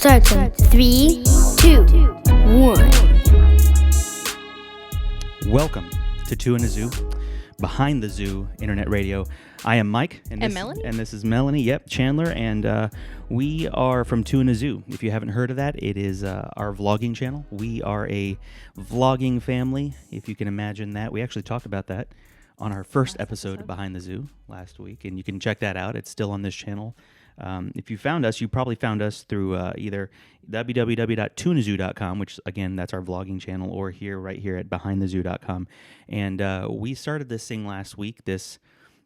starts in 3, 2, 1. Welcome to Two in a Zoo, Behind the Zoo Internet Radio. I am Mike. And Melanie? And this is Melanie, Chandler, and we are from Two in a Zoo. If you haven't heard of that, it is our vlogging channel. We are a vlogging family, if you can imagine that. We actually talked about that on our first episode of Behind the Zoo last week, and you can check that out. It's still on this channel. If you found us, you probably found us through either www.tunazoo.com, which, again, that's our vlogging channel, or right here at behindthezoo.com. And we started this thing last week, this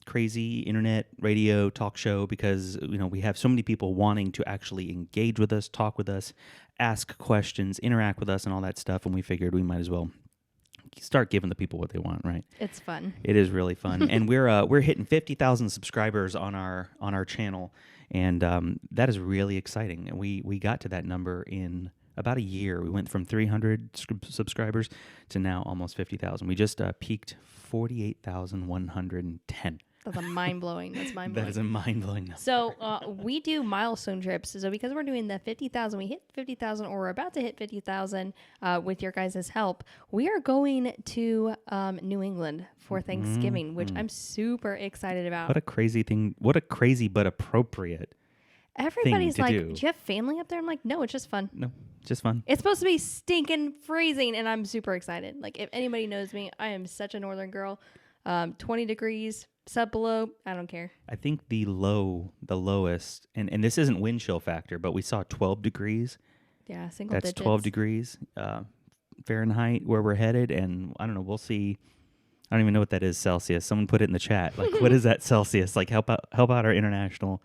crazy internet radio talk show, because we have so many people wanting to actually engage with us, talk with us, ask questions, interact with us, and all that stuff, and we figured we might as well start giving the people what they want, right? It's fun. It is really fun. And we're hitting 50,000 subscribers on our channel, and that is really exciting. And we got to that number in about a year. We went from 300 subscribers to now almost 50,000. We just peaked 48,110. That's mind-blowing. That's mind-blowing. That is a mind-blowing number. So we do milestone trips. So because we're doing the 50,000, we hit 50,000, or we're about to hit 50,000 with your guys' help. We are going to New England for Thanksgiving, which I'm super excited about. What a crazy thing. What a crazy but appropriate Everybody's thing like, to do you have family up there? I'm like, no, it's just fun. No, just fun. It's supposed to be stinking freezing, and I'm super excited. Like, if anybody knows me, I am such a northern girl. 20 degrees, sub below, I don't care. I think the lowest, and this isn't wind chill factor, but we saw 12 degrees. Yeah, single That's digits. 12 degrees Fahrenheit where we're headed, and I don't know, we'll see. I don't even know what that is Celsius. Someone put it in the chat. Like, what is that Celsius? Like, help out our international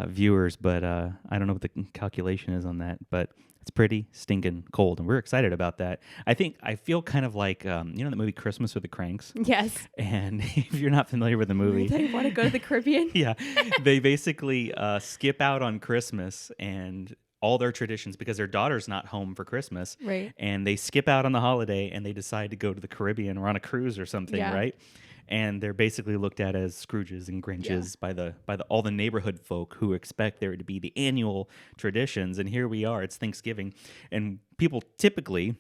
viewers, but I don't know what the calculation is on that, but it's pretty stinking cold, and we're excited about that. I feel kind of like, that movie Christmas with the Cranks? Yes. And if you're not familiar with the movie... They want to go to the Caribbean? Yeah. They basically skip out on Christmas and all their traditions because their daughter's not home for Christmas. Right. And they skip out on the holiday and they decide to go to the Caribbean or on a cruise or something, right? And they're basically looked at as Scrooges and Grinches by all the neighborhood folk who expect there to be the annual traditions. And here we are, it's Thanksgiving, and people typically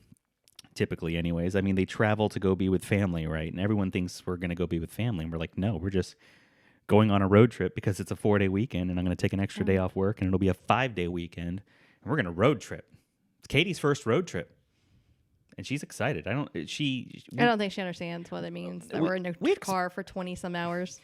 anyways, I mean, they travel to go be with family, right? And everyone thinks we're going to go be with family, and we're like, no, we're just going on a road trip because it's a 4-day weekend, and I'm going to take an extra day off work, and it'll be a 5-day weekend, and we're going to road trip. It's Katie's first road trip. And she's excited. I don't think she understands what it means that we're in a car for 20 some hours.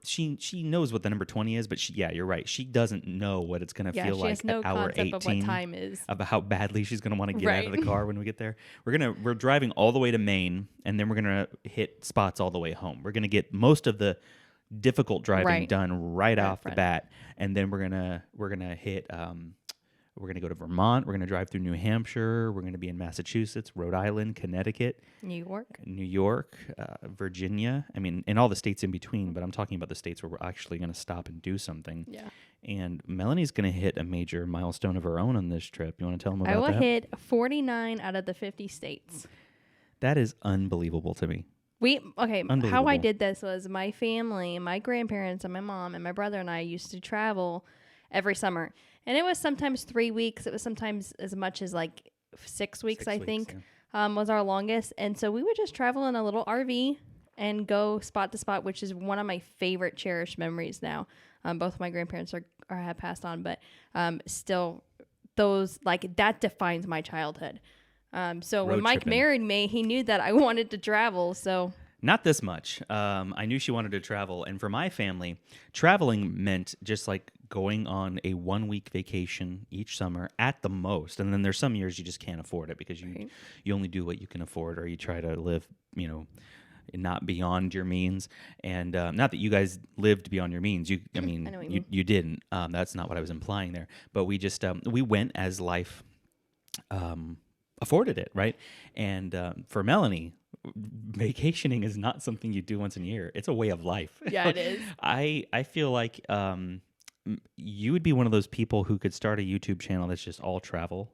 She knows what the number 20 is, but you're right. She doesn't know what it's going to feel like at hour 18. Of what time is. About how badly she's going to want to get out of the car when we get there. We're driving all the way to Maine, and then we're going to hit spots all the way home. We're going to get most of the difficult driving done right off the bat, and then we're gonna hit. We're going to go to Vermont. We're going to drive through New Hampshire. We're going to be in Massachusetts, Rhode Island, Connecticut, New York, Virginia. I mean, and all the states in between, but I'm talking about the states where we're actually going to stop and do something. Yeah. And Melanie's going to hit a major milestone of her own on this trip. You want to tell them about that? I will hit 49 out of the 50 states. That is unbelievable to me. How I did this was my family, my grandparents and my mom and my brother and I used to travel every summer. And it was sometimes 3 weeks. It was sometimes as much as like 6 weeks, I think, was our longest. And so we would just travel in a little RV and go spot to spot, which is one of my favorite cherished memories now. Both of my grandparents have passed on, but still those, like, that defines my childhood. So when Mike married me, he knew that I wanted to travel, so... Not this much. I knew she wanted to travel. And for my family, traveling meant just like going on a 1-week vacation each summer at the most. And then there's some years you just can't afford it because you only do what you can afford, or you try to live, not beyond your means. And not that you guys lived beyond your means. You didn't. That's not what I was implying there. But we just, we went as life afforded it, right? And for Melanie, vacationing is not something you do once a year. It's a way of life. Yeah, it is. I feel like you would be one of those people who could start a YouTube channel that's just all travel.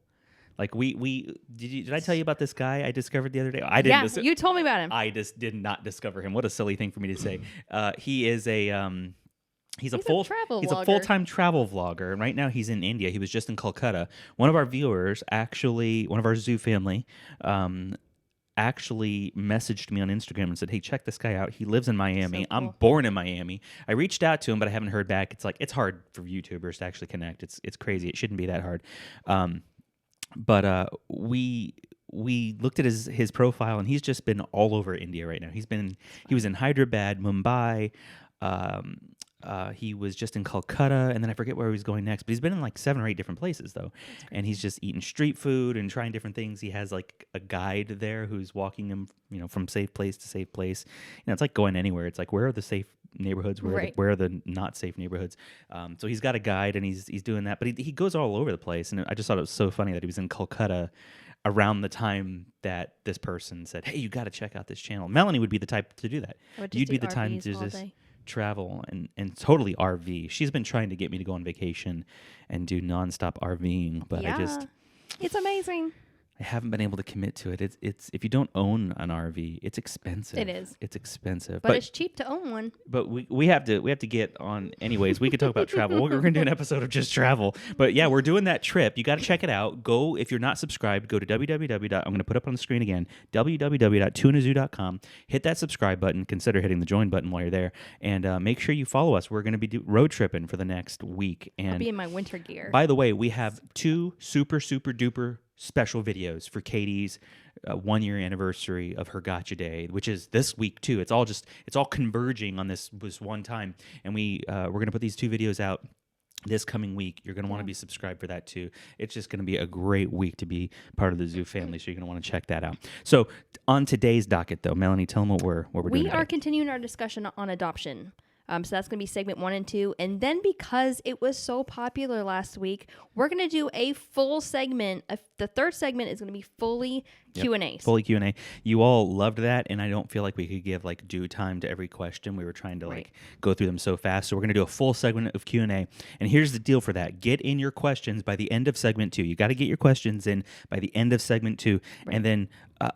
Like did I tell you about this guy I discovered the other day? I didn't. Yeah, you told me about him. I just did not discover him. What a silly thing for me to say. He is a He's a full-time travel vlogger, and right now he's in India. He was just in Calcutta. One of our viewers, one of our zoo family, actually messaged me on Instagram and said, "Hey, check this guy out. He lives in Miami. So cool. I'm born in Miami." I reached out to him, but I haven't heard back. It's hard for YouTubers to actually connect. It's crazy. It shouldn't be that hard. But we looked at his profile, and he's just been all over India right now. He was in Hyderabad, Mumbai. He was just in Calcutta, and then I forget where he was going next, but he's been in like 7 or 8 different places though. And he's just eating street food and trying different things. He has like a guide there who's walking him, from safe place to safe place. It's like going anywhere. It's like, where are the safe neighborhoods? Where are the not safe neighborhoods? So he's got a guide, and he's doing that, but he goes all over the place. And I just thought it was so funny that he was in Calcutta around the time that this person said, "Hey, you got to check out this channel." Melanie would be the type to do that. You'd be the time to just travel and totally RV. She's been trying to get me to go on vacation and do nonstop RVing, but it's amazing. I haven't been able to commit to it. It's if you don't own an RV, it's expensive. It is. It's expensive, but it's cheap to own one. But we have to get on. Anyways, we could talk about travel. We're going to do an episode of just travel. But yeah, we're doing that trip. You got to check it out. Go, if you're not subscribed, go to www. I'm going to put up on the screen again, www.tunazoo.com. Hit that subscribe button. Consider hitting the join button while you're there, and make sure you follow us. We're going to be road tripping for the next week. And I'll be in my winter gear. By the way, we have 2 super duper special videos for Katie's 1-year anniversary of her Gotcha Day, which is this week too. It's all converging on this one time, and we're gonna put these 2 videos out this coming week. You're gonna want to be subscribed for that too. It's just gonna be a great week to be part of the Zoo family, so you're gonna want to check that out. So on today's docket, though, Melanie, tell them what we're doing. We are continuing our discussion on adoption. So that's going to be segment 1 and 2. And then because it was so popular last week, we're going to do a full segment. The third segment is going to be fully Q&As. Fully Q&A. You all loved that, and I don't feel like we could give due time to every question. We were trying to go through them so fast. So we're going to do a full segment of Q&A. And here's the deal for that. Get in your questions by the end of segment 2. You got to get your questions in by the end of segment 2. Right. And then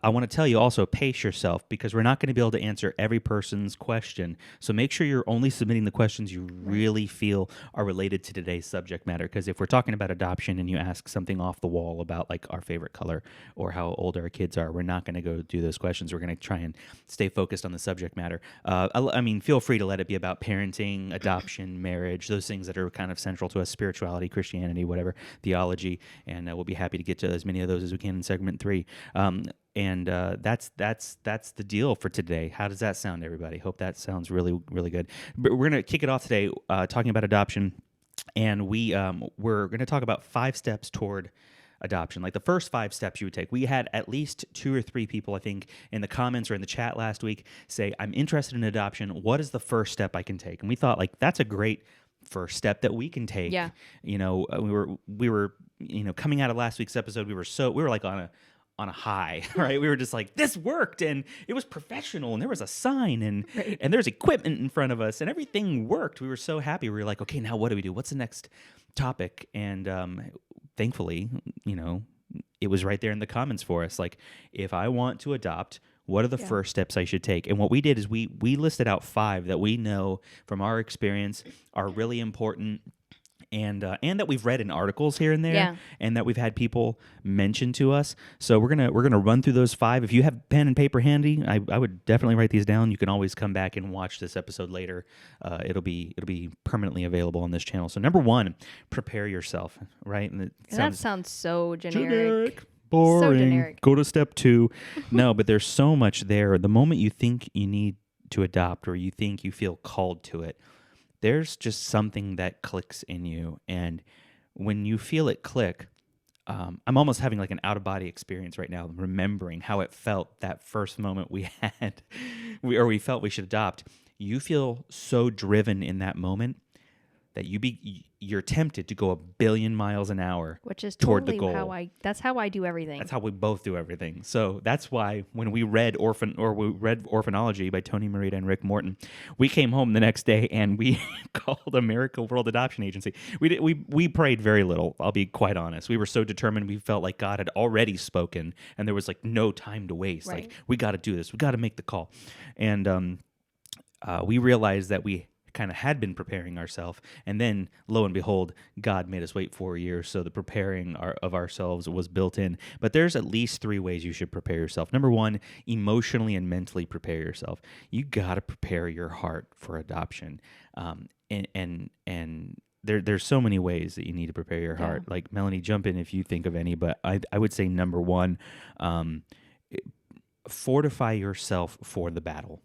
I want to tell you also, pace yourself, because we're not going to be able to answer every person's question. So make sure you're only submitting the questions you really feel are related to today's subject matter. Because if we're talking about adoption and you ask something off the wall about our favorite color or how old our kids are, we're not going to go do those questions. We're going to try and stay focused on the subject matter. I mean, feel free to let it be about parenting, adoption, marriage, those things that are kind of central to us, spirituality, Christianity, whatever, theology, and we'll be happy to get to as many of those as we can in segment 3. And that's the deal for today. How does that sound, everybody? Hope that sounds really, really good. But we're going to kick it off today talking about adoption, and we're going to talk about 5 steps toward adoption, like the first 5 steps you would take. We had at least 2 or 3 people, I think, in the comments or in the chat last week say, "I'm interested in adoption. What is the first step I can take?" And we thought, that's a great first step that we can take. Yeah. We were coming out of last week's episode, we were like on a high, right? We were just like, this worked, and it was professional, and there was a sign, and there's equipment in front of us, and everything worked. We were so happy. We were like, okay, now what do we do? What's the next topic? And thankfully, it was right there in the comments for us. If I want to adopt, what are the first steps I should take? And what we did is we listed out 5 that we know from our experience are really important, and that we've read in articles here and there, and that we've had people mention to us. So we're gonna run through those 5. If you have pen and paper handy, I would definitely write these down. You can always come back and watch this episode later. It'll be permanently available on this channel. So number 1, prepare yourself. Right, and that sounds so generic. Boring. So generic. Go to step 2. No, but there's so much there. The moment you think you need to adopt, or you think you feel called to it, there's just something that clicks in you. And when you feel it click, I'm almost having an out-of-body experience right now, remembering how it felt that first moment we felt we should adopt. You feel so driven in that moment that you're tempted to go 1 billion miles an hour, which is toward totally the goal. That's how I do everything. That's how we both do everything. So that's why when we read Orphanology by Tony Merida and Rick Morton, we came home the next day and we called America World Adoption Agency. We prayed very little. I'll be quite honest. We were so determined. We felt like God had already spoken, and there was no time to waste. Right. We got to do this. We got to make the call, and we realized that we kind of had been preparing ourselves, and then lo and behold, God made us wait 4 years, so the preparing of ourselves was built in. But there's at least 3 ways you should prepare yourself. Number 1, emotionally and mentally prepare yourself. You got to prepare your heart for adoption, and there's so many ways that you need to prepare your heart. Like, Melanie, jump in if you think of any, but I would say number 1, fortify yourself for the battle.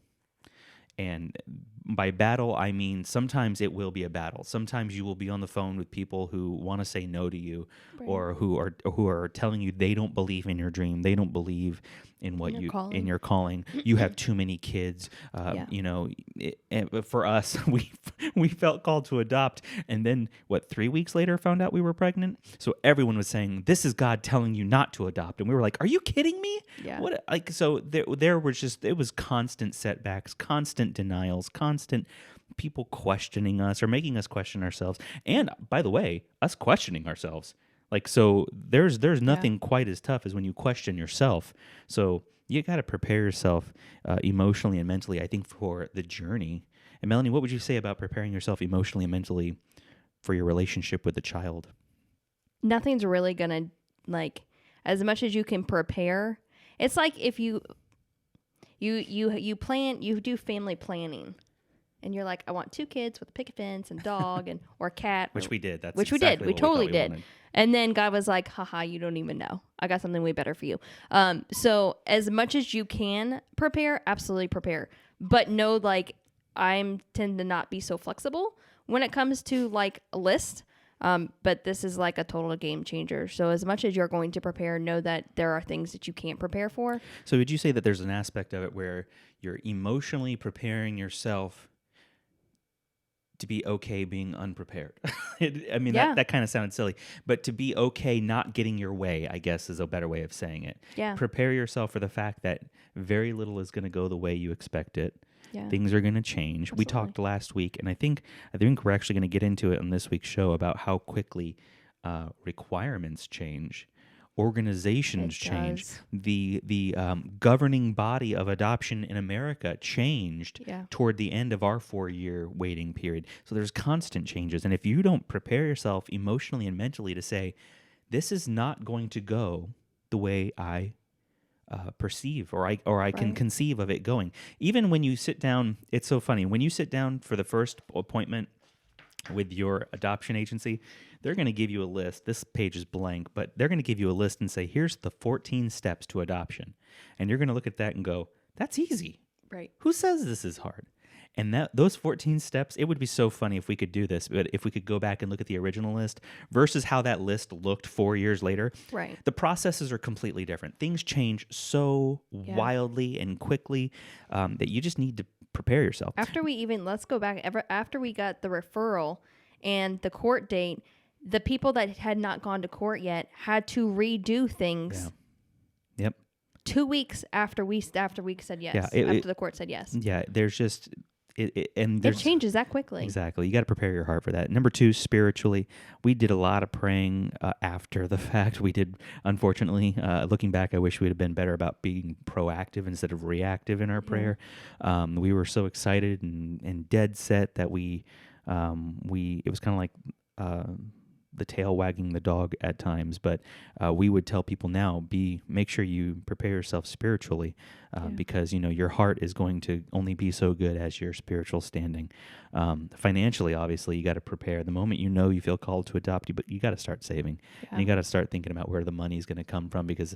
And by battle, I mean sometimes it will be a battle. Sometimes you will be on the phone with people who want to say no to you, or who are telling you they don't believe in your dream. They don't believe in what in your calling. You have too many kids. You know, for us, we felt called to adopt, and then 3 weeks later found out we were pregnant. So everyone was saying, "This is God telling you not to adopt," and we were like, "Are you kidding me?" Yeah. What? Like, so there was just, it was constant setbacks, constant denials, constant people questioning us or making us question ourselves. And by the way, us questioning ourselves. Like, so there's nothing quite as tough as when you question yourself. So you got to prepare yourself emotionally and mentally, I think, for the journey. And Melanie, what would you say about preparing yourself emotionally and mentally for your relationship with the child? Nothing's really gonna, like, as much as you can prepare. It's like if you plan, you do family planning, and you're like, I want 2 kids with a picket fence and dog and or a cat, which we did. We totally did. And then God was like, haha, you don't even know. I got something way better for you. So as much as you can prepare, absolutely prepare. But know, like, I tend to not be so flexible when it comes to, like, a list. But this is like a total game changer. So as much as you're going to prepare, know that there are things that you can't prepare for. So would you say that there's an aspect of it where you're emotionally preparing yourself to be okay being unprepared? That kind of sounded silly, but to be okay not getting your way, I guess, is a better way of saying it. Yeah. Prepare yourself for the fact that very little is going to go the way you expect it. Yeah. Things are going to change. Absolutely. We talked last week, and I think we're actually going to get into it on this week's show about how quickly requirements change, organizations change. The governing body of adoption in America changed toward the end of our 4-year waiting period. So there's constant changes, and if you don't prepare yourself emotionally and mentally to say, this is not going to go the way I perceive or I can conceive of it going. Even when you sit down, it's so funny. When you sit down for the first appointment with your adoption agency, they're going to give you a list. This page is blank, but they're going to give you a list and say, here's the 14 steps to adoption. And you're going to look at that and go, that's easy. Right. Who says this is hard? And those 14 steps, it would be so funny if we could do this, but if we could go back and look at the original list versus how that list looked 4 years later, right? The processes are completely different. Things change so wildly and quickly that you just need to prepare yourself. Let's go back. After we got the referral and the court date, the people that had not gone to court yet had to redo things. Yeah. Yep. 2 weeks after we said yes. After the court said yes. Yeah. There's just. It changes that quickly. Exactly. You got to prepare your heart for that. Number 2, spiritually, we did a lot of praying after the fact. We did, unfortunately, looking back, I wish we'd have been better about being proactive instead of reactive in our prayer. We were so excited and dead set that it was kind of like the tail wagging the dog at times, but we would tell people now, make sure you prepare yourself spiritually because your heart is going to only be so good as your spiritual standing. Financially, obviously, you got to prepare. The moment you feel called to adopt, but you got to start saving, and you got to start thinking about where the money is going to come from, because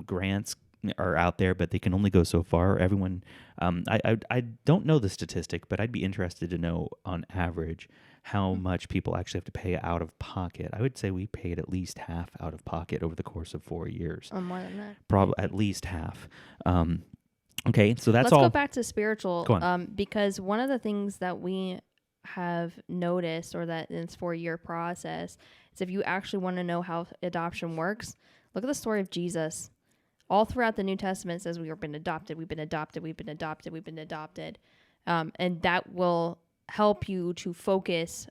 grants are out there, but they can only go so far. Everyone, I don't know the statistic, but I'd be interested to know on average how much people actually have to pay out of pocket. I would say we paid at least half out of pocket over the course of 4 years. Or more than that. Probably at least half. Okay, so that's Let's all. Let's go back to spiritual. Go on. Because one of the things that we have noticed, or that in this 4-year process, is if you actually want to know how adoption works, look at the story of Jesus. All throughout the New Testament, it says we've been adopted, we've been adopted, we've been adopted, we've been adopted. And that will help you to focus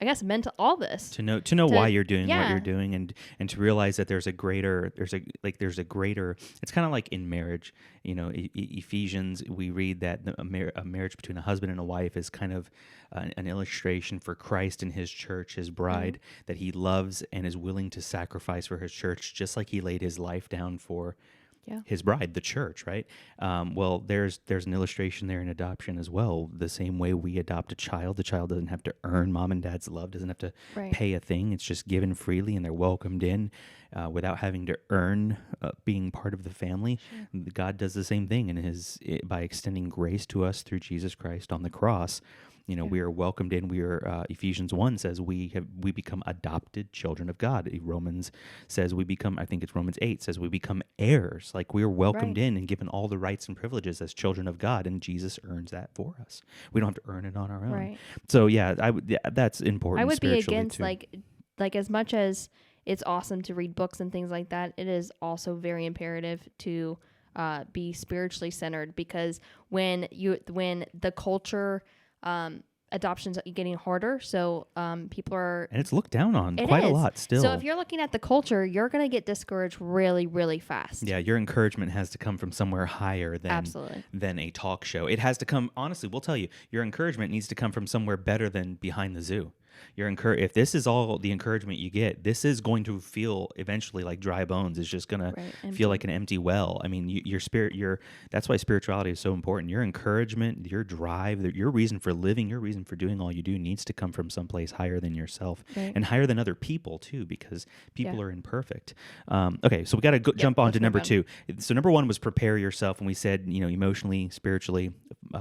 I guess, mental all this. To know why you're doing what you're doing, and to realize that there's a greater. It's kind of like in marriage. Ephesians, we read that a marriage between a husband and a wife is kind of an illustration for Christ and his church, his bride, that he loves and is willing to sacrifice for his church, just like he laid his life down for his bride, the church, right? Well, there's an illustration there in adoption as well. The same way we adopt a child, the child doesn't have to earn mom and dad's love, doesn't have to pay a thing. It's just given freely, and they're welcomed in without having to earn being part of the family. Sure. God does the same thing by extending grace to us through Jesus Christ on the cross. We are welcomed in. We are Ephesians 1 says we become adopted children of God. Romans says we become. I think it's Romans 8 says we become heirs. Like we are welcomed in and given all the rights and privileges as children of God, and Jesus earns that for us. We don't have to earn it on our own. Right. So that's important. I would be against too. like as much as it's awesome to read books and things like that. It is also very imperative to be spiritually centered, because when the culture adoption's getting harder, so people are, and it's looked down on quite a lot still. So if you're looking at the culture, you're going to get discouraged really, really fast. Yeah, your encouragement has to come from somewhere higher than a talk show. It has to come, honestly, we'll tell you, your encouragement needs to come from somewhere better than behind the zoo. If this is all the encouragement you get, this is going to feel eventually like dry bones. It's just going to feel like an empty well. I mean, your spirit, that's why spirituality is so important. Your encouragement, your drive, your reason for living, your reason for doing all you do needs to come from someplace higher than yourself and higher than other people too, because people are imperfect. Okay, so we got to jump on to number 2. So number 1 was prepare yourself, and we said, emotionally, spiritually,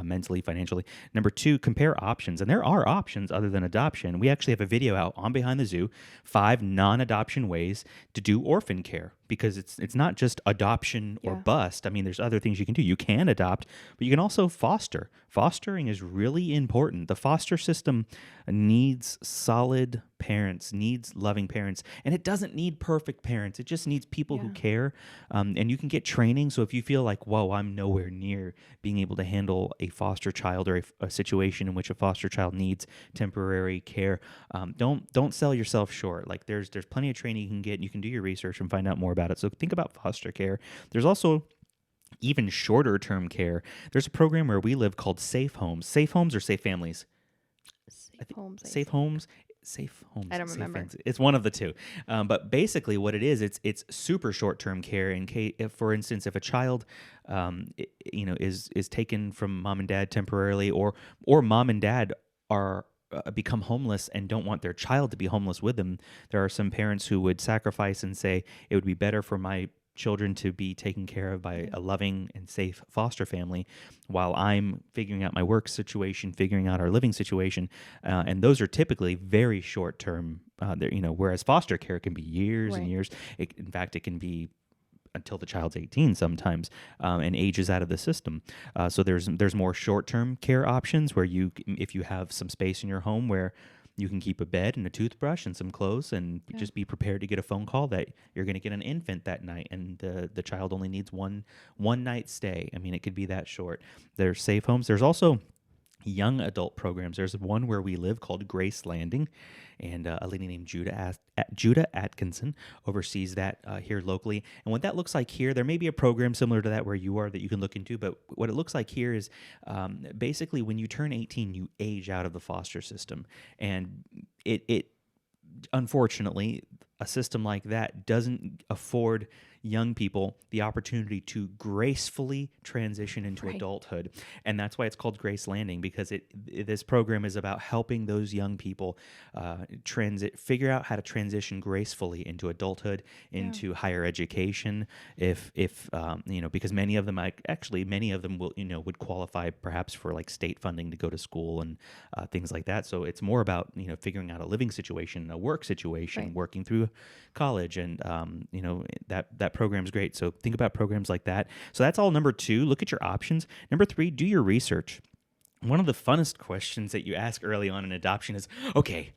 mentally, financially. Number 2, compare options, and there are options other than adoption. We actually have a video out on Behind the Zoo, 5 non-adoption ways to do orphan care, because it's not just adoption or bust. I mean, there's other things you can do. You can adopt, but you can also foster. Fostering is really important. The foster system needs solid parents, needs loving parents, and it doesn't need perfect parents. It just needs people who care, and you can get training. So if you feel like, whoa, I'm nowhere near being able to handle a foster child or a situation in which a foster child needs temporary care, don't sell yourself short. Like there's plenty of training you can get, and you can do your research and find out more about it. So think about foster care. There's also even shorter term care. There's a program where we live called Safe Homes. Safe Homes or Safe Families? Safe Homes. I don't remember. It's one of the two. But basically what it is, it's super short-term care in case, for instance, if a child is taken from mom and dad temporarily, or mom and dad are become homeless and don't want their child to be homeless with them. There are some parents who would sacrifice and say, it would be better for my children to be taken care of by a loving and safe foster family while I'm figuring out my work situation, figuring out our living situation. And those are typically very short term, whereas foster care can be years and years. In fact, it can be until the child's 18 sometimes, and ages out of the system. So there's more short-term care options where if you have some space in your home where you can keep a bed and a toothbrush and some clothes, and just be prepared to get a phone call that you're going to get an infant that night, and the child only needs one night stay. I mean, it could be that short. There's safe homes. There's also young adult programs. There's one where we live called Grace Landing, and a lady named Judah Atkinson oversees that here locally. And what that looks like here, there may be a program similar to that where you are that you can look into, but what it looks like here is basically when you turn 18, you age out of the foster system. And it unfortunately, a system like that doesn't afford young people the opportunity to gracefully transition into adulthood. And that's why it's called Grace Landing, because this program is about helping those young people figure out how to transition gracefully into adulthood, into higher education. Because many of them will, would qualify perhaps for like state funding to go to school and things like that. So it's more about, figuring out a living situation, a work situation, working through college, and that program's great. So think about programs like that. So that's all number 2. Look at your options. Number 3, do your research. One of the funnest questions that you ask early on in adoption is, okay,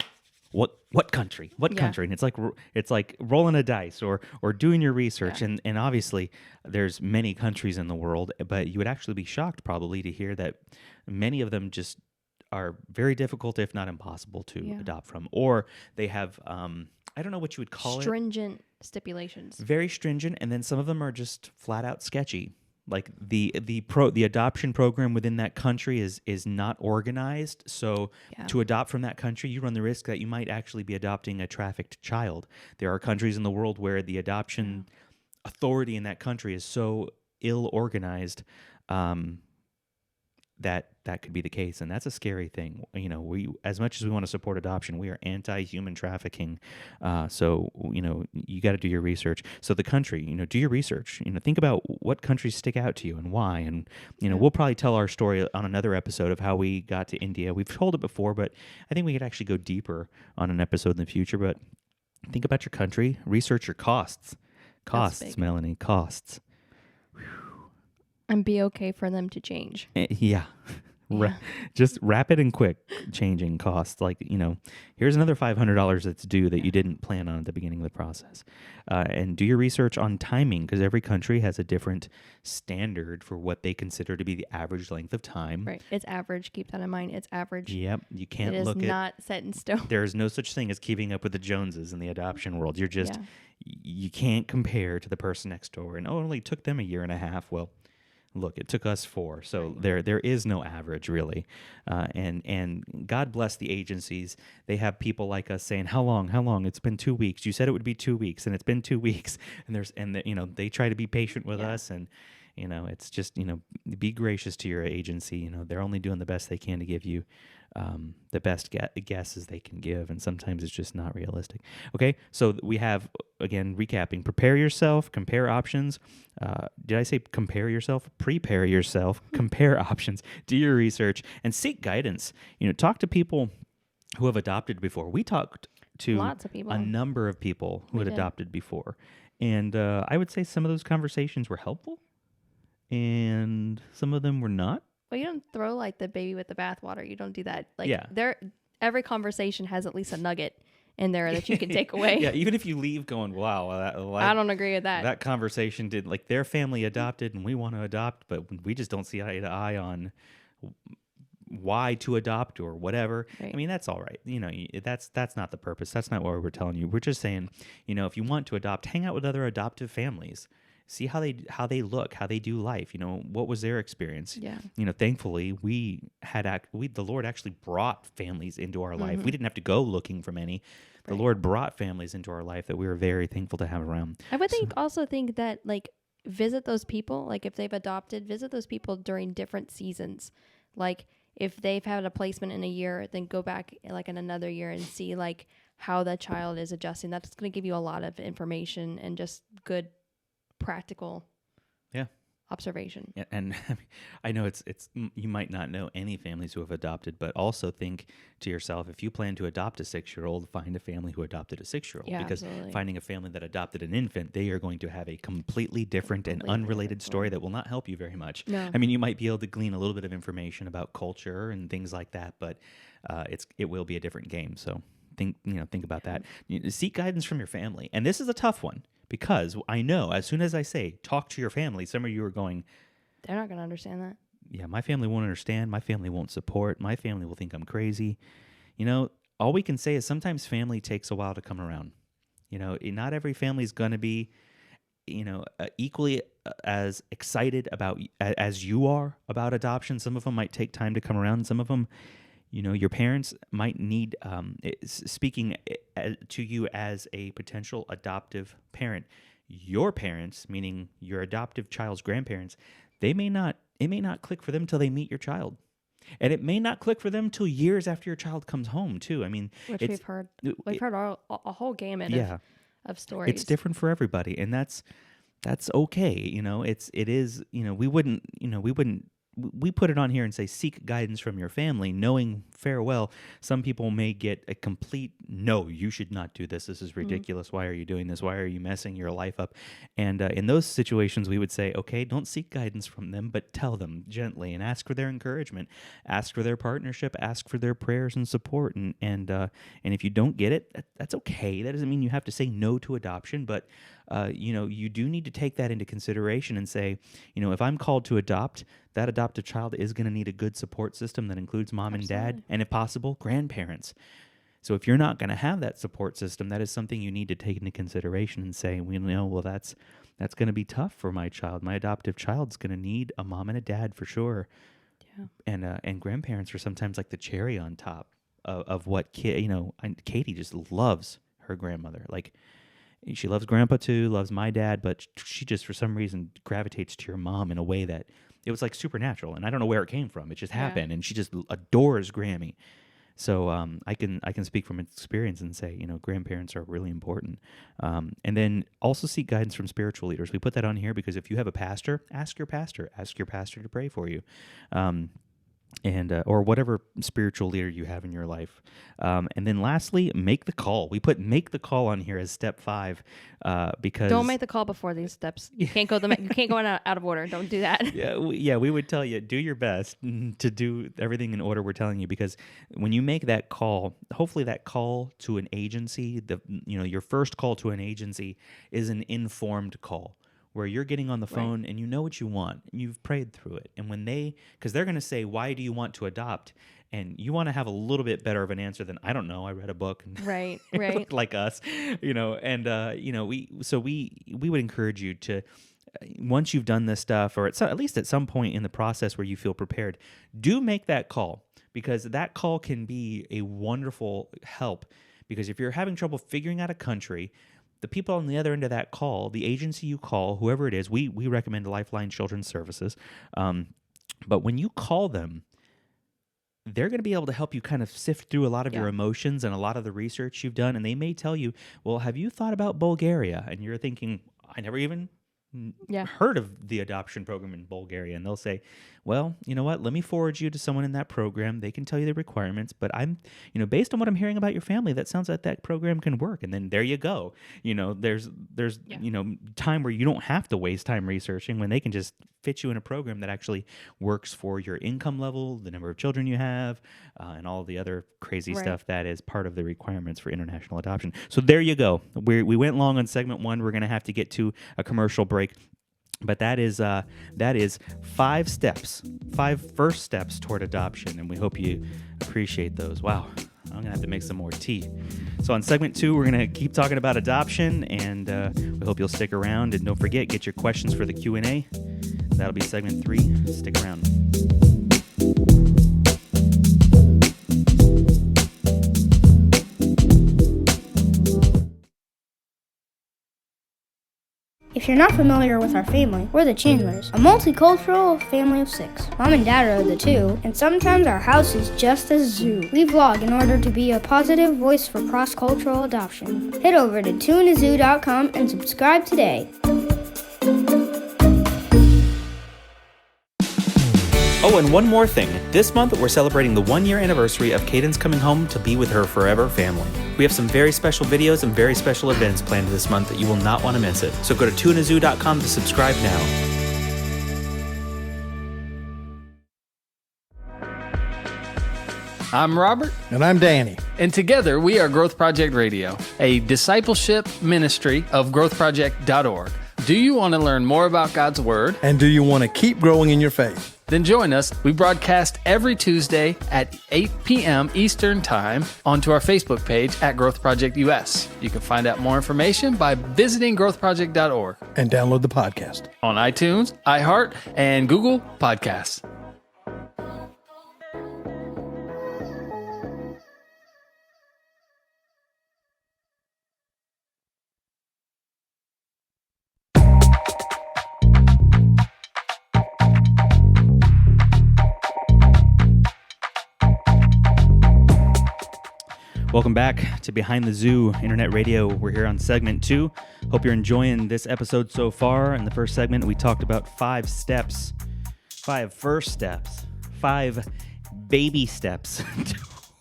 what country? What country? And it's like rolling a dice or doing your research. And obviously there's many countries in the world, but you would actually be shocked probably to hear that many of them just are very difficult, if not impossible, to adopt from, or they have I don't know what you would call stringent stipulations. Very stringent, and then some of them are just flat out sketchy. Like the adoption program within that country is not organized. So to adopt from that country, you run the risk that you might actually be adopting a trafficked child. There are countries in the world where the adoption authority in that country is so ill organized that could be the case, and that's a scary thing. You know, we, as much as we want to support adoption, we are anti-human trafficking. So you know, you got to do your research. So the country, you know, do your research. You know, think about what countries stick out to you and why. And you know, we'll probably tell our story on another episode of how we got to India. We've told it before, but I think we could actually go deeper on an episode in the future. But think about your country, research your costs. Costs, Melanie, costs. And be okay for them to change. Yeah. Just rapid and quick changing costs. Like, you know, here's another $500 that's due that you didn't plan on at the beginning of the process. And do your research on timing, because every country has a different standard for what they consider to be the average length of time. Right. It's average. Keep that in mind. It's average. Yep. You can't look at... It is not set in stone. There is no such thing as keeping up with the Joneses in the adoption world. You're just... You can't compare to the person next door. And, it only took them a year and a half. Well... Look, it took us 4, so there is no average really, and God bless the agencies. They have people like us saying, "How long? It's been 2 weeks. You said it would be 2 weeks, and it's been 2 weeks." And you know, they try to be patient with us, and you know, it's just, you know, be gracious to your agency. You know, they're only doing the best they can to give you the best guesses they can give, and sometimes it's just not realistic. Okay, so we have, again, recapping: prepare yourself, compare options. Did I say compare yourself? Prepare yourself, compare options, do your research, and seek guidance. You know, talk to people who have adopted before. We talked to lots of people, a number of people who had adopted before, and I would say some of those conversations were helpful, and some of them were not. Well, you don't throw like the baby with the bathwater. You don't do that. Like every conversation has at least a nugget in there that you can take away. Yeah, even if you leave going, wow, I don't agree with that. That conversation did, like, their family adopted and we want to adopt, but we just don't see eye to eye on why to adopt or whatever. Right. I mean, that's all right. You know, that's not the purpose. That's not what we're telling you. We're just saying, you know, if you want to adopt, hang out with other adoptive families. See how they look, how they do life. You know, what was their experience? Yeah. You know, thankfully the Lord actually brought families into our life. We didn't have to go looking for many. The Lord brought families into our life that we were very thankful to have around. I would also think that, like, visit those people. Like, if they've adopted, visit those people during different seasons. Like, if they've had a placement in a year, then go back like in another year and see like how the child is adjusting. That's going to give you a lot of information and just good practical observation. Yeah, and I know it's you might not know any families who have adopted, but also think to yourself, if you plan to adopt a 6-year-old, find a family who adopted a 6-year-old. Because finding a family that adopted an infant, they are going to have a completely different and unrelated story that will not help you very much. No. I mean, you might be able to glean a little bit of information about culture and things like that, but it will be a different game. So think about that. Seek guidance from your family. And this is a tough one, because I know as soon as I say, talk to your family, some of you are going, they're not going to understand that. Yeah, my family won't understand. My family won't support. My family will think I'm crazy. You know, all we can say is sometimes family takes a while to come around. You know, not every family is going to be, you know, equally as excited about as you are about adoption. Some of them might take time to come around. Some of them, you know, your parents might need, speaking to you as a potential adoptive parent, your parents, meaning your adoptive child's grandparents, it may not click for them till they meet your child. And it may not click for them till years after your child comes home too. I mean, which we've heard a whole gamut of stories. It's different for everybody, and that's okay. You know, it is, you know, we put it on here and say, seek guidance from your family, knowing fair well some people may get a complete, no, you should not do this. This is ridiculous. Why are you doing this? Why are you messing your life up? And in those situations, we would say, okay, don't seek guidance from them, but tell them gently and ask for their encouragement, ask for their partnership, ask for their prayers and support. And if you don't get it, that's okay. That doesn't mean you have to say no to adoption, but you know, you do need to take that into consideration and say, you know, if I'm called to adopt, that adoptive child is going to need a good support system that includes mom and dad, and if possible, grandparents. So if you're not going to have that support system, that is something you need to take into consideration and say, well, that's going to be tough for my child. My adoptive child's going to need a mom and a dad for sure. Yeah. And grandparents are sometimes like the cherry on top of what Katie just loves her grandmother. Like, she loves grandpa too, loves my dad, but she just for some reason gravitates to your mom in a way that it was like supernatural, and I don't know where it came from. It just happened, and she just adores Grammy. So I can speak from experience and say, grandparents are really important. And then also seek guidance from spiritual leaders. We put that on here because if you have a pastor, ask your pastor to pray for you. And or whatever spiritual leader you have in your life. And then lastly, make the call. We put make the call on here as step 5 because don't make the call before these steps. You can't go out of order. Don't do that. We would tell you, do your best to do everything in order we're telling you, because when you make that call, hopefully that call to an agency, your first call to an agency is an informed call, where you're getting on the phone and you know what you want. You've prayed through it. And because they're going to say, why do you want to adopt? And you want to have a little bit better of an answer than, I don't know, I read a book. And right. It looked like us, we would encourage you to, once you've done this stuff, or at least at some point in the process where you feel prepared, do make that call, because that call can be a wonderful help. Because if you're having trouble figuring out a country, the people on the other end of that call, the agency you call, whoever it is, we recommend Lifeline Children's Services. But when you call them, they're going to be able to help you kind of sift through a lot of your emotions and a lot of the research you've done. And they may tell you, well, have you thought about Bulgaria? And you're thinking, I never even heard of the adoption program in Bulgaria. And they'll say, well, you know what, let me forward you to someone in that program. They can tell you the requirements, but based on what I'm hearing about your family, that sounds like that program can work. And then there you go. There's time where you don't have to waste time researching, when they can just fit you in a program that actually works for your income level, the number of children you have, and all the other crazy stuff that is part of the requirements for international adoption. So there you go. We went long on segment 1. We're going to have to get to a commercial break. But that is 5 first steps toward adoption, and we hope you appreciate those. Wow, I'm going to have to make some more tea. So on segment 2, we're going to keep talking about adoption, and we hope you'll stick around. And don't forget, get your questions for the Q&A. That'll be segment 3. Stick around. If you're not familiar with our family, we're the Chandlers, a multicultural family of 6. Mom and Dad are the 2, and sometimes our house is just a zoo. We vlog in order to be a positive voice for cross-cultural adoption. Head over to tuneazoo.com and subscribe today. Oh, and one more thing. This month, we're celebrating the 1-year anniversary of Caden's coming home to be with her forever family. We have some very special videos and very special events planned this month that you will not want to miss it. So go to tuneazoo.com to subscribe now. I'm Robert. And I'm Danny. And together we are Growth Project Radio, a discipleship ministry of growthproject.org. Do you want to learn more about God's Word? And do you want to keep growing in your faith? Then join us. We broadcast every Tuesday at 8 p.m. Eastern Time onto our Facebook page at Growth Project US. You can find out more information by visiting growthproject.org. And download the podcast on iTunes, iHeart, and Google Podcasts. Welcome back to Behind the Zoo Internet Radio. We're here on segment 2. Hope you're enjoying this episode so far. In the first segment, we talked about 5 steps, 5 first steps, 5 baby steps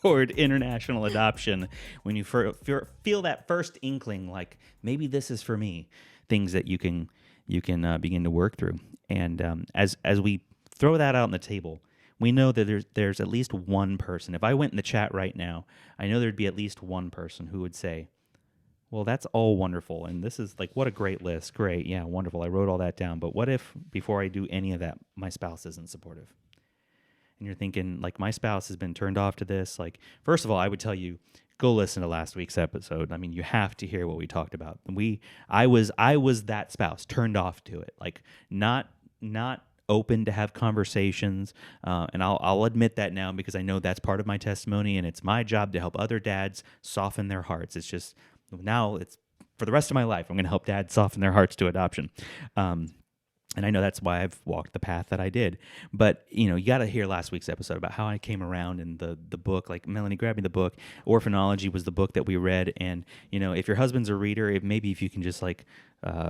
toward international adoption. When you feel that first inkling, like maybe this is for me, things that you can begin to work through. And as we throw that out on the table, we know that there's at least one person. If I went in the chat right now, I know there'd be at least one person who would say, Well, that's all wonderful. And this is like, what a great list. Great. Yeah, wonderful. I wrote all that down. But what if before I do any of that, my spouse isn't supportive? And you're thinking, like, my spouse has been turned off to this. Like, first of all, I would tell you, go listen to last week's episode. I mean, you have to hear what we talked about. I was that spouse turned off to it. Like, not open to have conversations. And I'll admit that now because I know that's part of my testimony, and it's my job to help other dads soften their hearts. It's just, now it's for the rest of my life, I'm going to help dads soften their hearts to adoption. And I know that's why I've walked the path that I did. But, you got to hear last week's episode about how I came around in the book. Like, Melanie grabbed me the book. Orphanology was the book that we read. And, if your husband's a reader, maybe if you can just, like,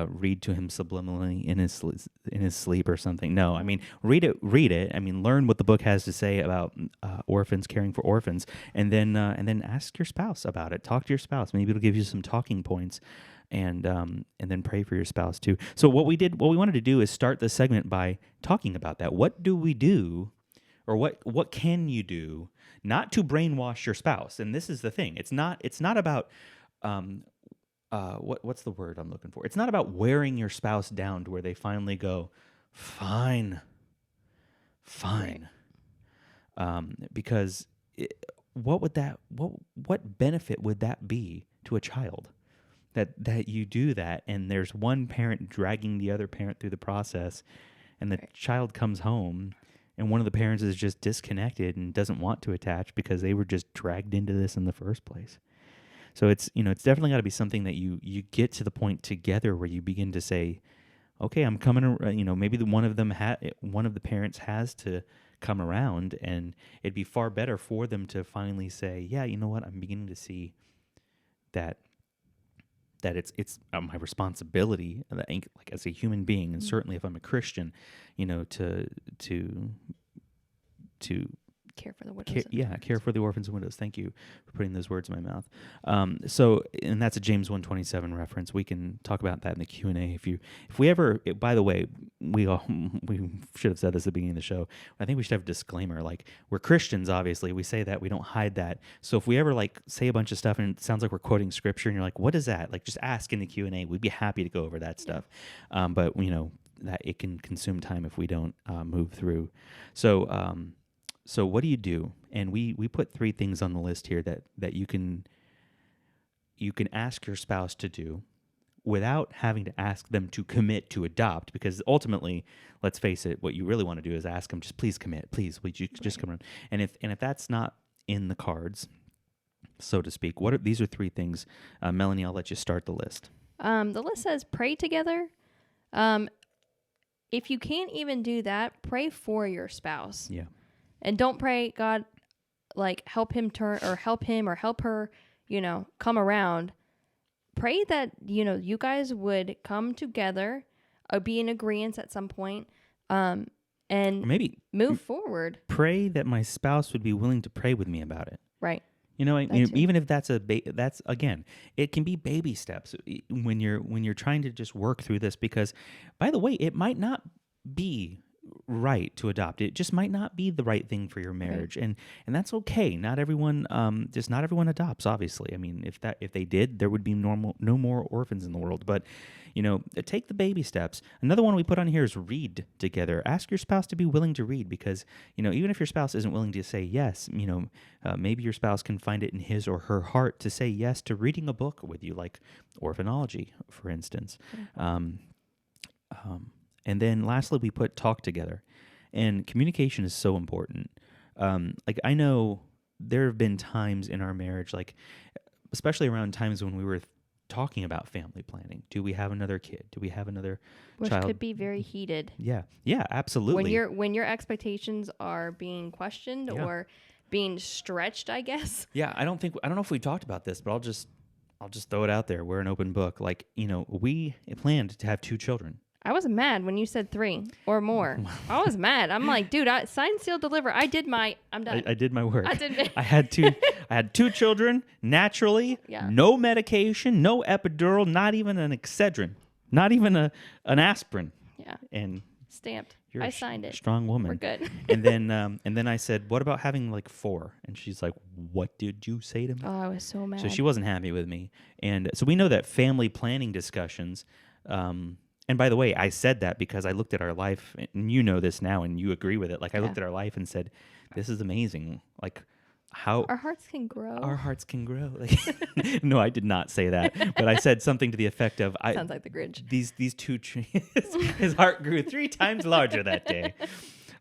read to him subliminally in his sleep or something. No, I mean, read it. I mean, learn what the book has to say about orphans, caring for orphans. And then ask your spouse about it. Talk to your spouse. Maybe it'll give you some talking points. And then pray for your spouse too. So what we wanted to do is start the segment by talking about that. What do we do, or what can you do not to brainwash your spouse? And this is the thing. It's not about what's the word I'm looking for? It's not about wearing your spouse down to where they finally go, fine. Because what benefit would that be to a child? That you do that, and there's one parent dragging the other parent through the process, and the child comes home, and one of the parents is just disconnected and doesn't want to attach because they were just dragged into this in the first place. So it's definitely got to be something that you get to the point together where you begin to say, okay, I'm coming. Maybe one of the parents has to come around, and it'd be far better for them to finally say, yeah, you know what, I'm beginning to see that it's my responsibility, like as a human being, and certainly if I'm a Christian, to care for the widows. Care for the orphans and widows. Thank you for putting those words in my mouth. And that's a James 1:27 reference. We can talk about that in the Q&A. If we ever, by the way, we should have said this at the beginning of the show. I think we should have a disclaimer. Like, we're Christians, obviously. We say that. We don't hide that. So if we ever say a bunch of stuff and it sounds like we're quoting scripture and you're like, what is that? Like, just ask in the Q&A. We'd be happy to go over that stuff. But that it can consume time if we don't move through. So what do you do? And we put 3 things on the list here that you can ask your spouse to do without having to ask them to commit to adopt, because ultimately, let's face it, what you really want to do is ask them, just please commit, please, would you just come around? And if that's not in the cards, so to speak, these are 3 things. Melanie, I'll let you start the list. The list says pray together. If you can't even do that, pray for your spouse. Yeah. And don't pray, God, like, help him or help her, come around. Pray that, you guys would come together, be in agreement at some point, and maybe move forward. Pray that my spouse would be willing to pray with me about it. Right. Even if that's that's again, it can be baby steps when you're trying to just work through this, because, by the way, it might not be right to adopt. It just might not be the right thing for your marriage, right. and that's okay. Not everyone adopts, obviously. I mean, if they did, there would be no more orphans in the world. But take the baby steps. Another one we put on here is read together. Ask your spouse to be willing to read, because even if your spouse isn't willing to say yes, maybe your spouse can find it in his or her heart to say yes to reading a book with you, like Orphanology, for instance. And then lastly, we put talk together. And communication is so important. I know there have been times in our marriage, especially around times when we were talking about family planning. Do we have another kid? Do we have another child? Which could be very heated. Yeah, absolutely. When your expectations are being questioned or being stretched, I guess. Yeah, I don't know if we talked about this, but I'll just throw it out there. We're an open book. We planned to have 2 children. I was mad when you said 3 or more. I was mad. I'm like, dude, sign, seal, deliver. I'm done. I did my work. I had 2 children naturally. Yeah. No medication, no epidural, not even an Excedrin, not even an aspirin. Yeah. And stamped. You're I signed it. Strong woman. We're good. and then I said, what about having like 4? And she's like, what did you say to me? Oh, I was so mad. So she wasn't happy with me. And so we know that family planning discussions, and by the way, I said that because I looked at our life, and you know this now, and you agree with it. Like I looked at our life and said, this is amazing. Like how our hearts can grow. Our hearts can grow. Like, no, I did not say that, but I said something to the effect of, Sounds like the Grinch. These 2 trees, his heart grew 3 times larger that day.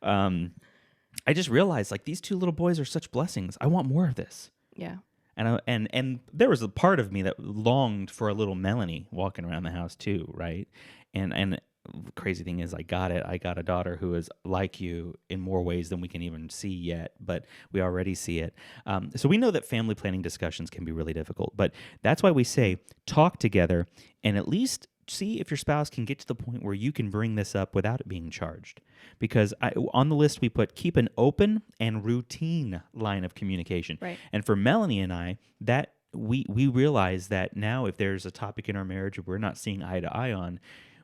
I just realized like these 2 little boys are such blessings. I want more of this. Yeah. And there was a part of me that longed for a little Melanie walking around the house too, right? And the crazy thing is I got it. I got a daughter who is like you in more ways than we can even see yet, but we already see it. So we know that family planning discussions can be really difficult, but that's why we say talk together and at least see if your spouse can get to the point where you can bring this up without it being charged. Because on the list we put keep an open and routine line of communication. Right. And for Melanie and I, that we realize that now if there's a topic in our marriage we're not seeing eye to eye on,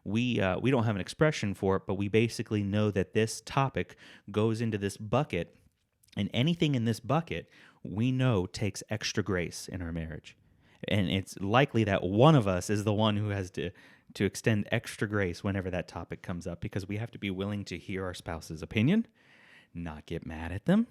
we don't have an expression for it, but we basically know that this topic goes into this bucket, and anything in this bucket we know takes extra grace in our marriage. And it's likely that one of us is the one who has to extend extra grace whenever that topic comes up, because we have to be willing to hear our spouse's opinion, not get mad at them,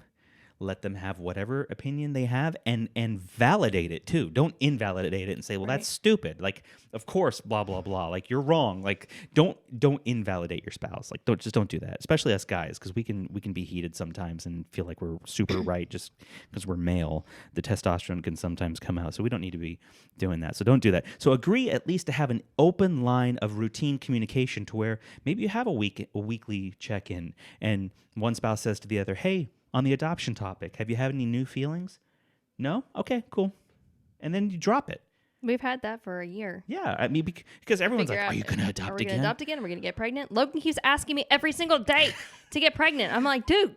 let them have whatever opinion they have, and validate it too. Don't invalidate it and say, well, that's stupid. Like, of course, blah, blah, blah. Like, you're wrong. Like, don't invalidate your spouse. Like, don't do that, especially us guys, because we can be heated sometimes and feel like we're super right just because we're male. The testosterone can sometimes come out, so we don't need to be doing that. So don't do that. So agree at least to have an open line of routine communication to where maybe you have a weekly check-in, and one spouse says to the other, hey, on the adoption topic, have you had any new feelings? No? Okay, cool. And then you drop it. We've had that for a year. Yeah, I mean, because everyone's like, are you going to adopt again? Are we going to adopt again? Are we going to get pregnant? Logan keeps asking me every single day to get pregnant. I'm like, dude,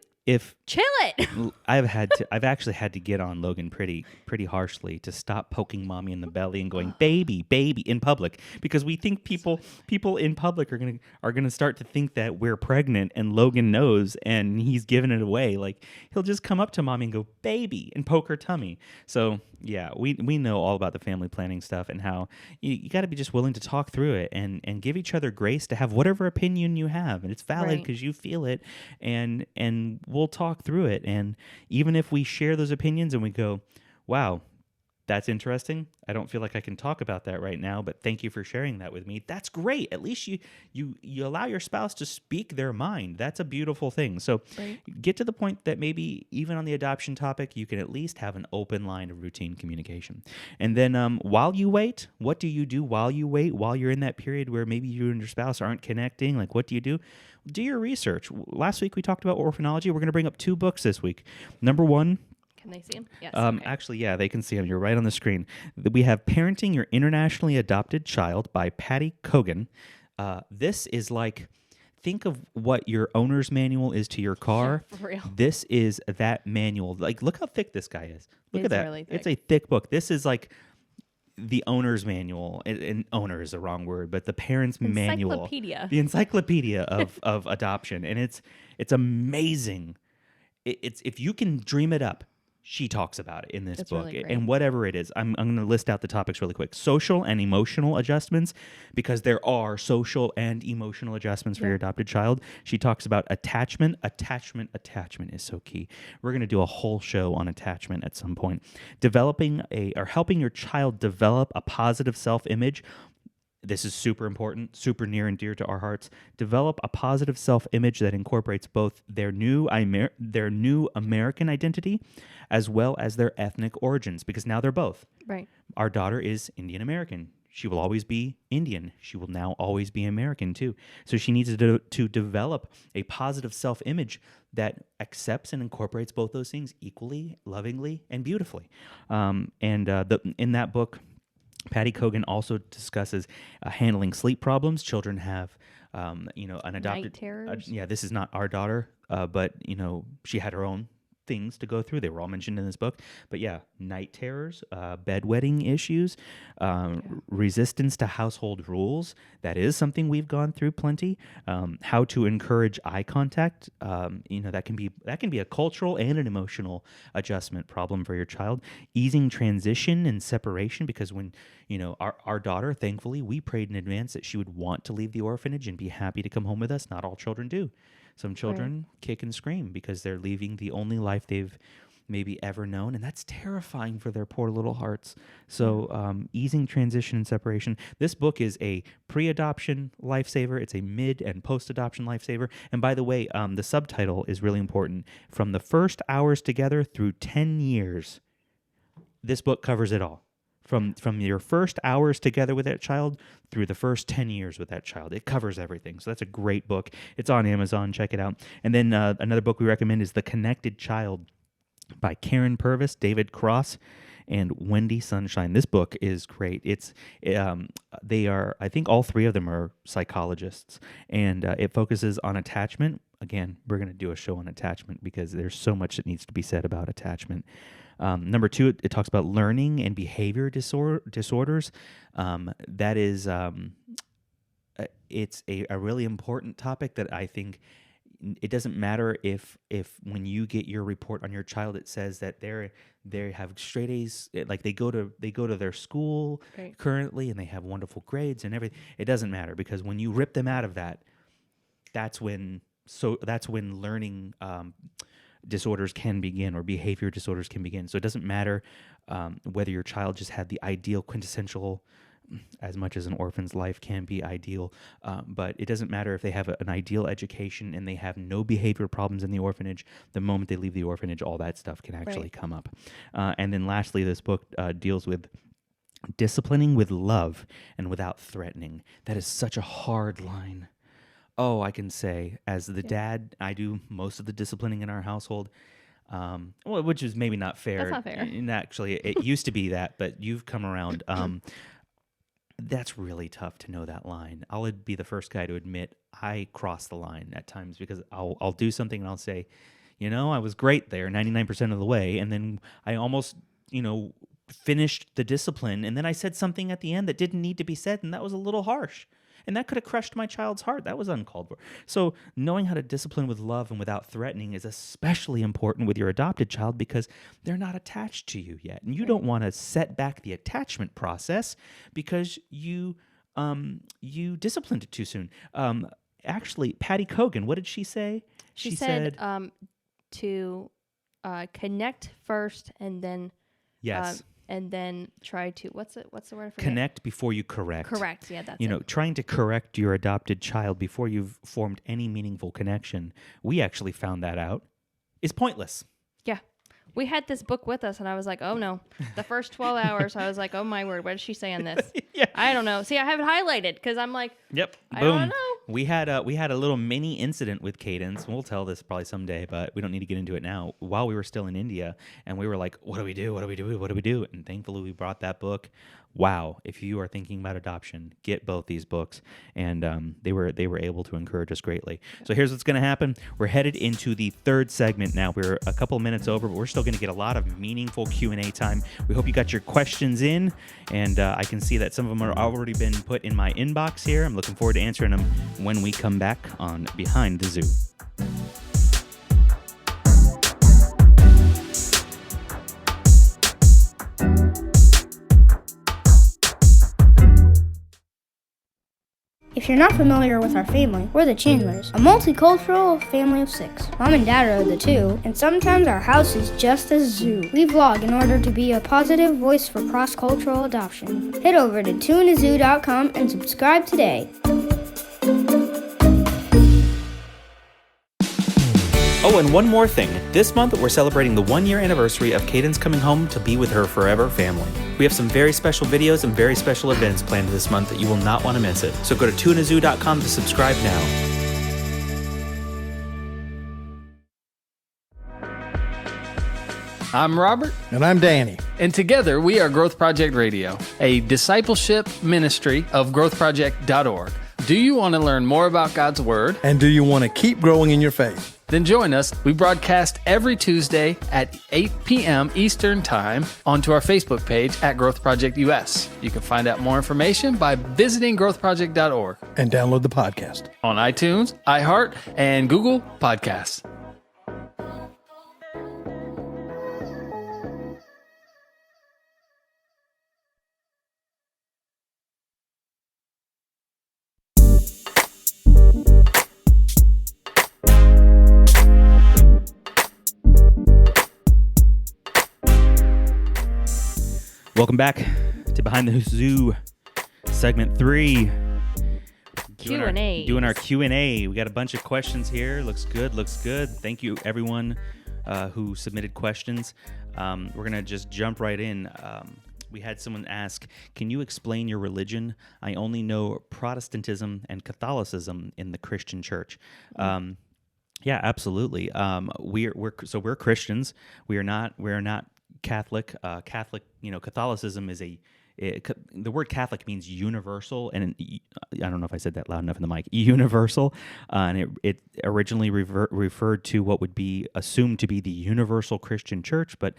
chill it. I've actually had to get on Logan pretty harshly to stop poking mommy in the belly and going baby in public, because we think people in public are gonna start to think that we're pregnant, and Logan knows and he's giving it away. Like, he'll just come up to mommy and go baby and poke her tummy. So yeah, we know all about the family planning stuff and how you got to be just willing to talk through it and give each other grace to have whatever opinion you have, and it's valid because you feel it, and we'll talk through it. And even if we share those opinions and we go, wow, that's interesting, I don't feel like I can talk about that right now, but thank you for sharing that with me. That's great. At least you allow your spouse to speak their mind. That's a beautiful thing. So get to the point that maybe even on the adoption topic, you can at least have an open line of routine communication. And then while you wait, what do you do while you wait, while you're in that period where maybe you and your spouse aren't connecting? Like, what do you do? Do your research. Last week we talked about orphanology. We're going to bring up 2 books this week. Number 1, can they see them? Yes. Actually, yeah, they can see them. You're right on the screen. We have Parenting Your Internationally Adopted Child by Patty Kogan. This is like, think of what your owner's manual is to your car. Yeah, for real. This is that manual. Like, look how thick this guy is. Look at that. Really thick. It's a thick book. This is like the owner's manual, and owner is the wrong word, but the parent's manual. The encyclopedia of adoption. And it's amazing. It's if you can dream it up, she talks about it in this book. Really, and whatever it is, I'm going to list out the topics really quick. Social and emotional adjustments, because there are social and emotional adjustments for your adopted child. She talks about attachment. Attachment is so key. We're going to do a whole show on attachment at some point. Helping your child develop a positive self-image. This is super important, super near and dear to our hearts. Develop a positive self-image that incorporates both their new American identity as well as their ethnic origins, because now they're both. Right. Our daughter is Indian American. She will always be Indian. She will now always be American too. So she needs to develop a positive self-image that accepts and incorporates both those things equally, lovingly, and beautifully. In that book, Patty Kogan also discusses handling sleep problems. Children have, an adopted. Night terrors. This is not our daughter, but she had her own things to go through. They were all mentioned in this book. But yeah, night terrors, bedwetting issues, resistance to household rules. That is something we've gone through plenty. How to encourage eye contact. That can be a cultural and an emotional adjustment problem for your child. Easing transition and separation, because when our daughter, thankfully, we prayed in advance that she would want to leave the orphanage and be happy to come home with us. Not all children do. Some children kick and scream because they're leaving the only life they've maybe ever known, and that's terrifying for their poor little hearts. So easing transition and separation. This book is a pre-adoption lifesaver. It's a mid and post-adoption lifesaver. And by the way, the subtitle is really important. From the first hours together through 10 years, this book covers it all. From your first hours together with that child through the first 10 years with that child. It covers everything. So that's a great book. It's on Amazon. Check it out. And then another book we recommend is The Connected Child by Karen Purvis, David Cross, and Wendy Sunshine. This book is great. They are, I think all three of them are psychologists, and it focuses on attachment. Again, we're going to do a show on attachment because there's so much that needs to be said about attachment. Number two, it talks about learning and behavior disorders. That is, it's a really important topic that I think it doesn't matter if when you get your report on your child, it says that they have straight A's, like they go to their school currently and they have wonderful grades and everything. It doesn't matter, because when you rip them out of that, that's when learning disorders can begin, or behavior disorders can begin. So it doesn't matter whether your child just had the ideal quintessential, as much as an orphan's life can be ideal, but it doesn't matter if they have an ideal education and they have no behavior problems in the orphanage. The moment they leave the orphanage, all that stuff can actually come up. And then lastly, this book deals with disciplining with love and without threatening. That is such a hard line. Oh, I can say, as the dad, I do most of the disciplining in our household, which is maybe not fair. That's not fair. And actually, it used to be that, but you've come around. That's really tough to know that line. I'll be the first guy to admit I cross the line at times, because I'll do something and I'll say, I was great there 99% of the way, and then I almost, finished the discipline, and then I said something at the end that didn't need to be said, and that was a little harsh. And that could have crushed my child's heart. That was uncalled for. So knowing how to discipline with love and without threatening is especially important with your adopted child, because they're not attached to you yet. And you don't want to set back the attachment process because you disciplined it too soon. Actually, Patty Kogan, what did she say? She said to connect first and then... Yes. And then try to, what's the word? Connect before you correct. Correct, yeah, that's it. Trying to correct your adopted child before you've formed any meaningful connection, we actually found that out, is pointless. Yeah. We had this book with us, and I was like, oh, no. The first 12 hours, I was like, oh, my word, what did she say on this? Yeah. I don't know. See, I have it highlighted, because I'm like, yep. I Boom. don't know. We had a little mini incident with Cadence. We'll tell this probably someday, but we don't need to get into it now. While we were still in India, and we were like, what do we do? What do we do? What do we do? And thankfully, we brought that book. Wow. If you are thinking about adoption, get both these books. And they were able to encourage us greatly. So here's what's going to happen. We're headed into the third segment now. We're a couple minutes over, but we're still going to get a lot of meaningful Q&A time. We hope you got your questions in, and I can see that some of them are already been put in my inbox here. I'm looking forward to answering them when we come back on Behind the Zoo. If you're not familiar with our family, we're the Chandlers, a multicultural family of 6. Mom and Dad are the 2, and sometimes our house is just a zoo. We vlog in order to be a positive voice for cross-cultural adoption. Head over to tuneazoo.com and subscribe today. Oh, and one more thing. This month, we're celebrating the 1-year anniversary of Cadence coming home to be with her forever family. We have some very special videos and very special events planned this month that you will not want to miss it. So go to tuneazoo.com to subscribe now. I'm Robert. And I'm Danny. And together we are Growth Project Radio, a discipleship ministry of growthproject.org. Do you want to learn more about God's Word? And do you want to keep growing in your faith? Then join us. We broadcast every Tuesday at 8 p.m. Eastern Time onto our Facebook page at Growth Project US. You can find out more information by visiting growthproject.org. And download the podcast On iTunes, iHeart, and Google Podcasts. Welcome back to Behind the Zoo, segment 3. Q&A. Doing our Q&A. We got a bunch of questions here. Looks good. Thank you, everyone who submitted questions. We're going to just jump right in. We had someone ask, can you explain your religion? I only know Protestantism and Catholicism in the Christian church. Yeah, absolutely. We're Christians. We are not Catholic. Catholicism is the word Catholic means universal, and I don't know if I said that loud enough in the mic. Universal, and it originally referred to what would be assumed to be the universal Christian church, but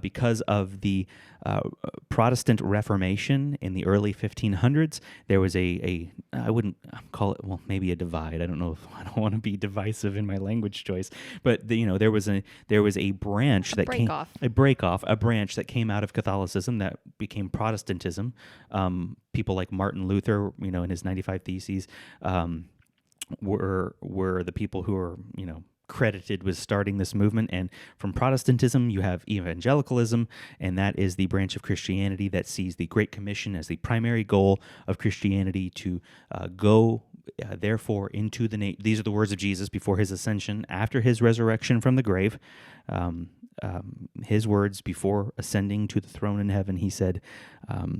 because of the Protestant Reformation in the early 1500s, there was I wouldn't call it, well, maybe a divide. I don't know if I don't want to be divisive in my language choice, but there was a branch that came a branch that came out of Catholicism that became Protestantism. People like Martin Luther, in his 95 Theses, were the people who were credited with starting this movement. And from Protestantism, you have evangelicalism, and that is the branch of Christianity that sees the Great Commission as the primary goal of Christianity, to go, therefore, into the these are the words of Jesus before his ascension, after his resurrection from the grave. His words before ascending to the throne in heaven, he said,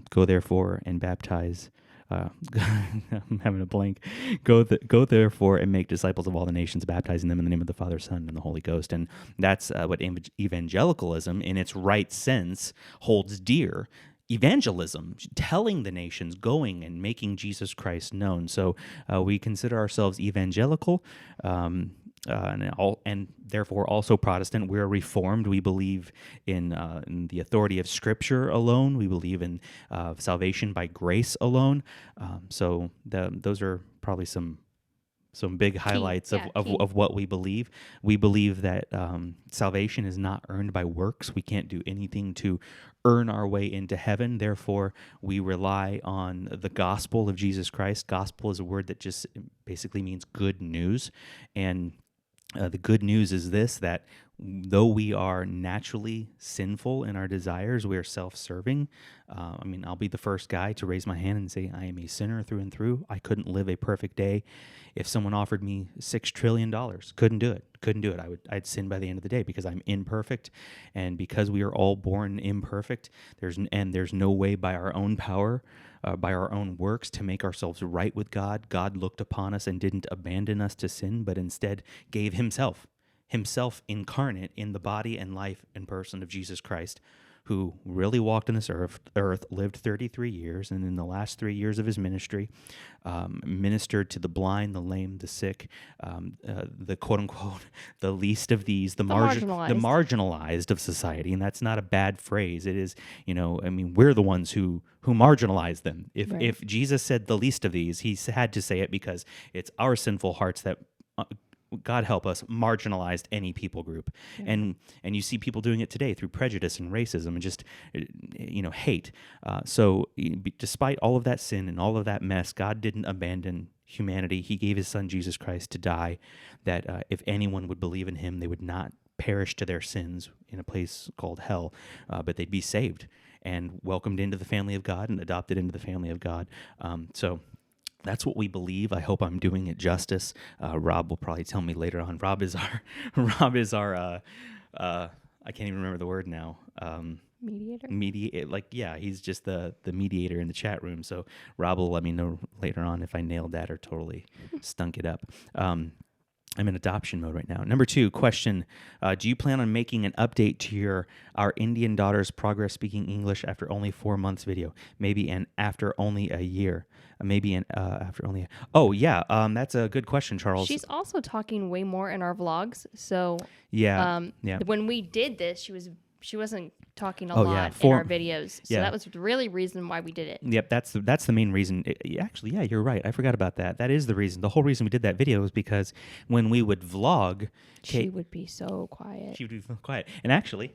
go therefore and baptize. I'm having a blank. Go therefore and make disciples of all the nations, baptizing them in the name of the Father, Son, and the Holy Ghost. And that's what evangelicalism, in its right sense, holds dear. Evangelism, telling the nations, going and making Jesus Christ known. So we consider ourselves evangelical, and therefore also Protestant. We're Reformed. We believe in the authority of Scripture alone. We believe in salvation by grace alone. So those are probably some big highlights of what we believe. We believe that salvation is not earned by works. We can't do anything to earn our way into heaven. Therefore, we rely on the gospel of Jesus Christ. Gospel is a word that just basically means good news. And the good news is this, that though we are naturally sinful in our desires, we are self-serving. I'll be the first guy to raise my hand and say, I am a sinner through and through. I couldn't live a perfect day. If someone offered me $6 trillion, couldn't do it. I'd sin by the end of the day because I'm imperfect. And because we are all born imperfect, there's no way by our own power, by our own works, to make ourselves right with God. God looked upon us and didn't abandon us to sin, but instead gave himself incarnate in the body and life and person of Jesus Christ, who really walked on this earth, lived 33 years, and in the last 3 years of his ministry, ministered to the blind, the lame, the sick, the quote-unquote, the least of these, the marginalized of society. And that's not a bad phrase. It is, we're the ones who marginalize them. If Jesus said the least of these, he had to say it because it's our sinful hearts that God help us, marginalized any people group. Yeah. And you see people doing it today through prejudice and racism and just, hate. So despite all of that sin and all of that mess, God didn't abandon humanity. He gave his son, Jesus Christ, to die, that if anyone would believe in him, they would not perish to their sins in a place called hell, but they'd be saved and welcomed into the family of God and adopted into the family of God. So that's what we believe. I hope I'm doing it justice. Rob will probably tell me later on. Rob is our I can't even remember the word now. Mediator. He's just the mediator in the chat room. So Rob will let me know later on if I nailed that or totally stunk it up. I'm in adoption mode right now. Number 2 question: do you plan on making an update to our Indian daughter's progress speaking English after only 4 months video? Maybe after only a year. After only. Oh yeah, that's a good question, Charles. She's also talking way more in our vlogs. So yeah. When we did this, she wasn't talking a lot in our videos. So that was really the reason why we did it. Yep, that's the main reason. Actually, yeah, you're right. I forgot about that. That is the reason. The whole reason we did that video was because when we would vlog, she would be so quiet. She would be so quiet. And actually,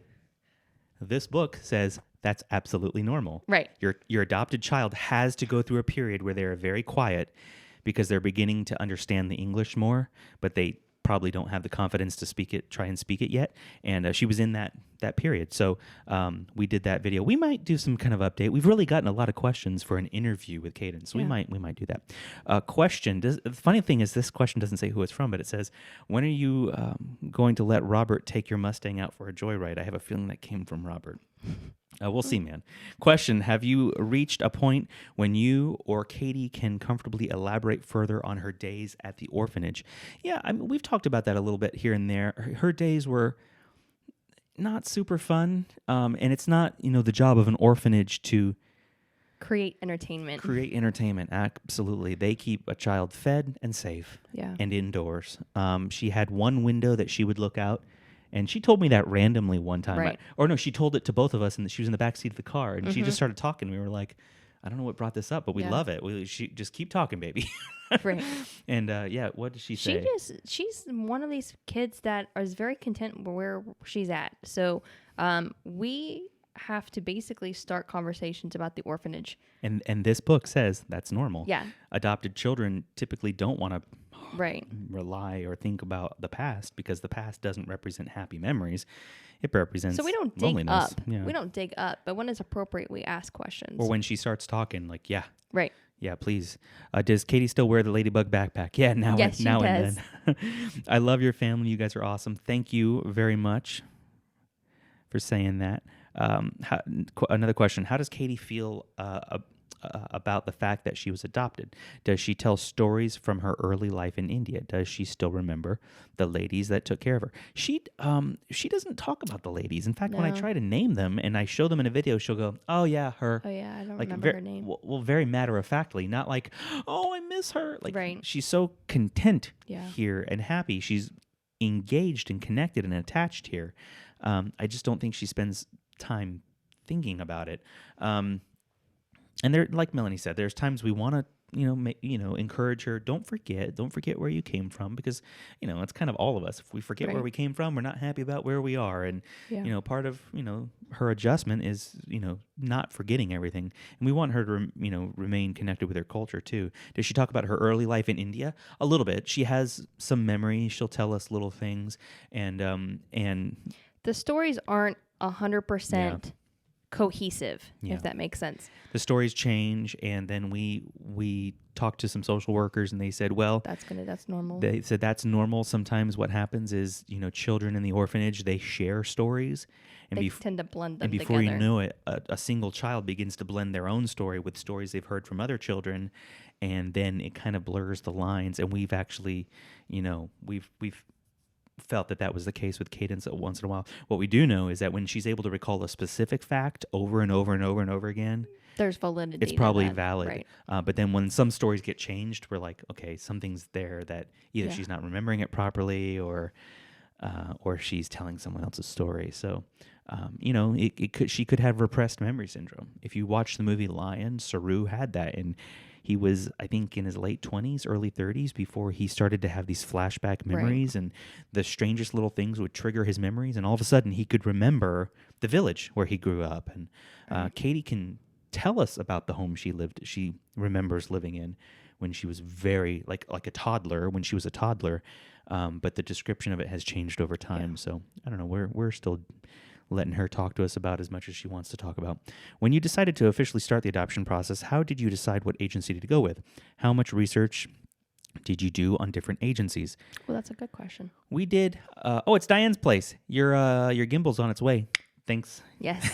this book says that's absolutely normal. Right. Your adopted child has to go through a period where they're very quiet because they're beginning to understand the English more, but they probably don't have the confidence to try and speak it yet. And she was in that period. So we did that video. We might do some kind of update. We've really gotten a lot of questions for an interview with Cadence. So we might do that. Question. The funny thing is this question doesn't say who it's from, but it says, when are you going to let Robert take your Mustang out for a joyride? I have a feeling that came from Robert. We'll see, man. Question: have you reached a point when you or Katie can comfortably elaborate further on her days at the orphanage? Yeah, I mean, we've talked about that a little bit here and there. Her days were not super fun, and it's not, the job of an orphanage to create entertainment. Absolutely. They keep a child fed and safe and indoors. She had one window that she would look out. And she told me that randomly one time. Right. She told it to both of us, and she was in the back seat of the car, and she just started talking. We were like, I don't know what brought this up, but we love it. She just keep talking, baby. Right. And what did she say? She's one of these kids that is very content where she's at. So we have to basically start conversations about the orphanage. And this book says that's normal. Yeah. Adopted children typically don't want to rely or think about the past because the past doesn't represent happy memories. It represents so we don't dig loneliness. up. Yeah. We don't dig up, but when it's appropriate, we ask questions. Or when she starts talking, like, right. Yeah, please. Does Katie still wear the ladybug backpack? Yeah, now yes, now she and does. then. I love your family. You guys are awesome. Thank you very much for saying that. Another question: how does Katie feel about the fact that she was adopted? Does she tell stories from her early life in India? Does she still remember the ladies that took care of her? She doesn't talk about the ladies. In fact, when I try to name them and I show them in a video, she'll go, "Oh yeah, her." Oh yeah, I don't remember her name. Well, very matter of factly, not like, "Oh, I miss her." Like, right. She's so content here and happy. She's engaged and connected and attached here. I just don't think she spends time thinking about it. And there, like Melanie said, there's times we want to, encourage her. Don't forget where you came from, because, it's kind of all of us. If we forget where we came from, we're not happy about where we are. And, part of, her adjustment is, not forgetting everything. And we want her to, remain connected with her culture too. Does she talk about her early life in India? A little bit. She has some memories. She'll tell us little things. And the stories aren't 100% cohesive, if that makes sense. The stories change, and then we talked to some social workers, and they said, well, that's normal. They said that's normal. Sometimes what happens is, children in the orphanage, they share stories, and they tend to blend them and before together. you know it, a single child begins to blend their own story with stories they've heard from other children, and then it kind of blurs the lines. And we've actually, we've felt that was the case with Cadence once in a while. What we do know is that when she's able to recall a specific fact over and over and over and over again, there's validity. It's probably valid. Right. But then when some stories get changed, we're like, okay, something's there that either she's not remembering it properly, or she's telling someone else's story. So, she could have repressed memory syndrome. If you watch the movie Lion, Saru had that, and he was, I think, in his late 20s, early 30s before he started to have these flashback memories, and the strangest little things would trigger his memories, and all of a sudden he could remember the village where he grew up. And Katie can tell us about the home she remembers living in when she was very, like a toddler, when she was a toddler, but the description of it has changed over time. So I don't know, we're still letting her talk to us about as much as she wants to talk about. When you decided to officially start the adoption process, how did you decide what agency to go with? How much research did you do on different agencies? Well, that's a good question. We did. It's Diane's place. Your gimbal's on its way. Thanks. Yes.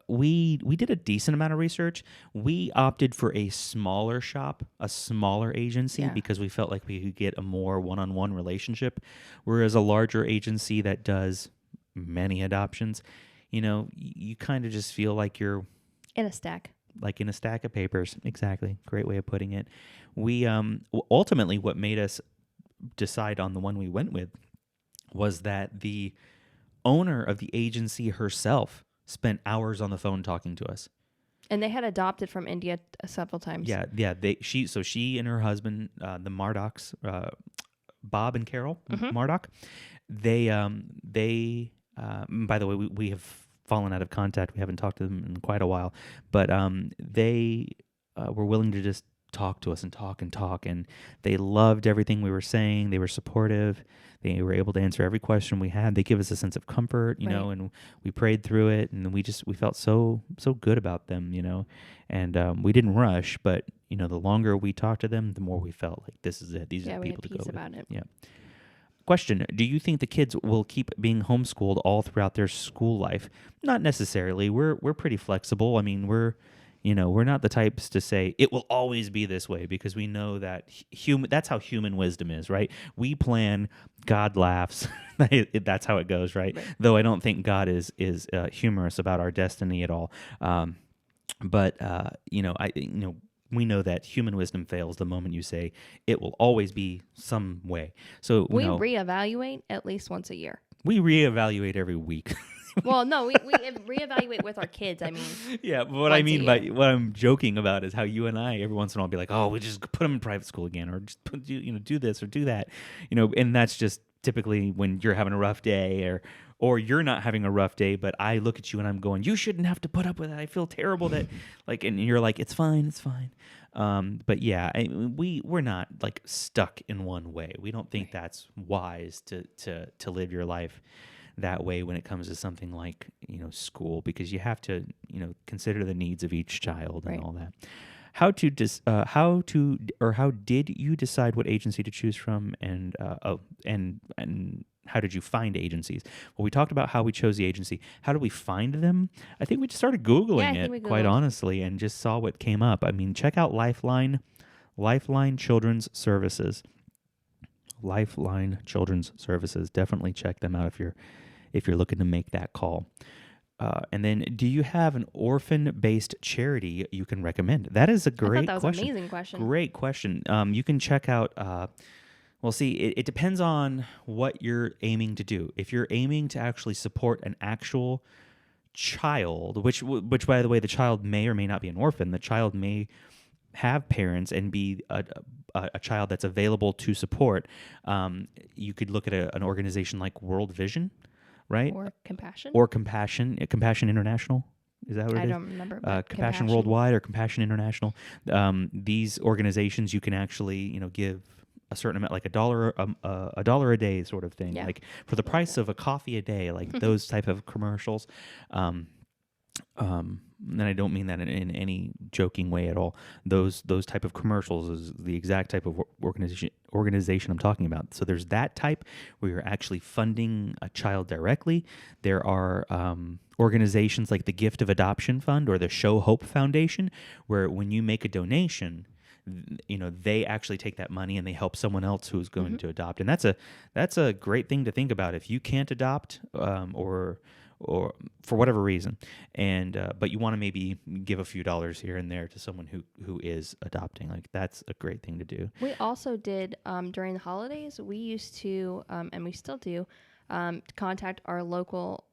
We did a decent amount of research. We opted for a smaller shop, a smaller agency, because we felt like we could get a more one-on-one relationship, whereas a larger agency that does many adoptions, you kind of just feel like you're in a stack. Like in a stack of papers. Exactly. Great way of putting it. We ultimately, what made us decide on the one we went with was that the owner of the agency herself spent hours on the phone talking to us. And they had adopted from India several times. Yeah. She and her husband, the Mardocks, Bob and Carol Mardock, they by the way, we have fallen out of contact. We haven't talked to them in quite a while, but they were willing to just talk to us and talk, and they loved everything we were saying. They were supportive. They were able to answer every question we had. They give us a sense of comfort, and we prayed through it, and we felt so good about them, and we didn't rush, but the longer we talked to them, the more we felt like this is it. These are the people to go with. About it. Yeah. Question: do you think the kids will keep being homeschooled all throughout their school life? Not necessarily. We're pretty flexible. I mean, we're not the types to say it will always be this way, because we know that that's how human wisdom is, right? We plan, God laughs. That's how it goes, right? Though I don't think God is humorous about our destiny at all. We know that human wisdom fails the moment you say it will always be some way. So we reevaluate at least once a year. We reevaluate every week. Well, no, we reevaluate with our kids. I mean, yeah, but what I mean by what I'm joking about is how you and I every once in a while be like, oh, we just put them in private school again, or just do this or do that, and that's just typically when you're having a rough day, or you're not having a rough day, but I look at you and I'm going, you shouldn't have to put up with that. I feel terrible that and you're like, it's fine. But yeah, we're not like stuck in one way. We don't think that's wise to live your life that way when it comes to something like school, because you have to consider the needs of each child and all that. How did you decide what agency to choose from, and how did you find agencies? Well, we talked about how we chose the agency. How did we find them? I think we just started Googling it, quite honestly, and just saw what came up. I mean, check out Lifeline Children's Services. Lifeline Children's Services. Definitely check them out if you're looking to make that call. And then, do you have an orphan-based charity you can recommend? That is a great question. I thought that was an amazing question. Great question. You can check out. It depends on what you're aiming to do. If you're aiming to actually support an actual child, which by the way, the child may or may not be an orphan. The child may have parents and be a child that's available to support. You could look at an organization like World Vision. Right? Or Compassion? Or Compassion International. Is that what it is? I don't remember. Compassion Worldwide or Compassion International. These organizations, you can actually, give a certain amount, like $1 a day sort of thing. Like for the price of a coffee a day, like those type of commercials. And I don't mean that in any joking way at all. Those type of commercials is the exact type of organization I'm talking about. So there's that type where you're actually funding a child directly. There are organizations like the Gift of Adoption Fund or the Show Hope Foundation, where when you make a donation, they actually take that money and they help someone else who's going to adopt. And that's a great thing to think about if you can't adopt or for whatever reason, and but you want to maybe give a few dollars here and there to someone who is adopting. Like, that's a great thing to do. We also did during the holidays. We used to, and we still do, contact our local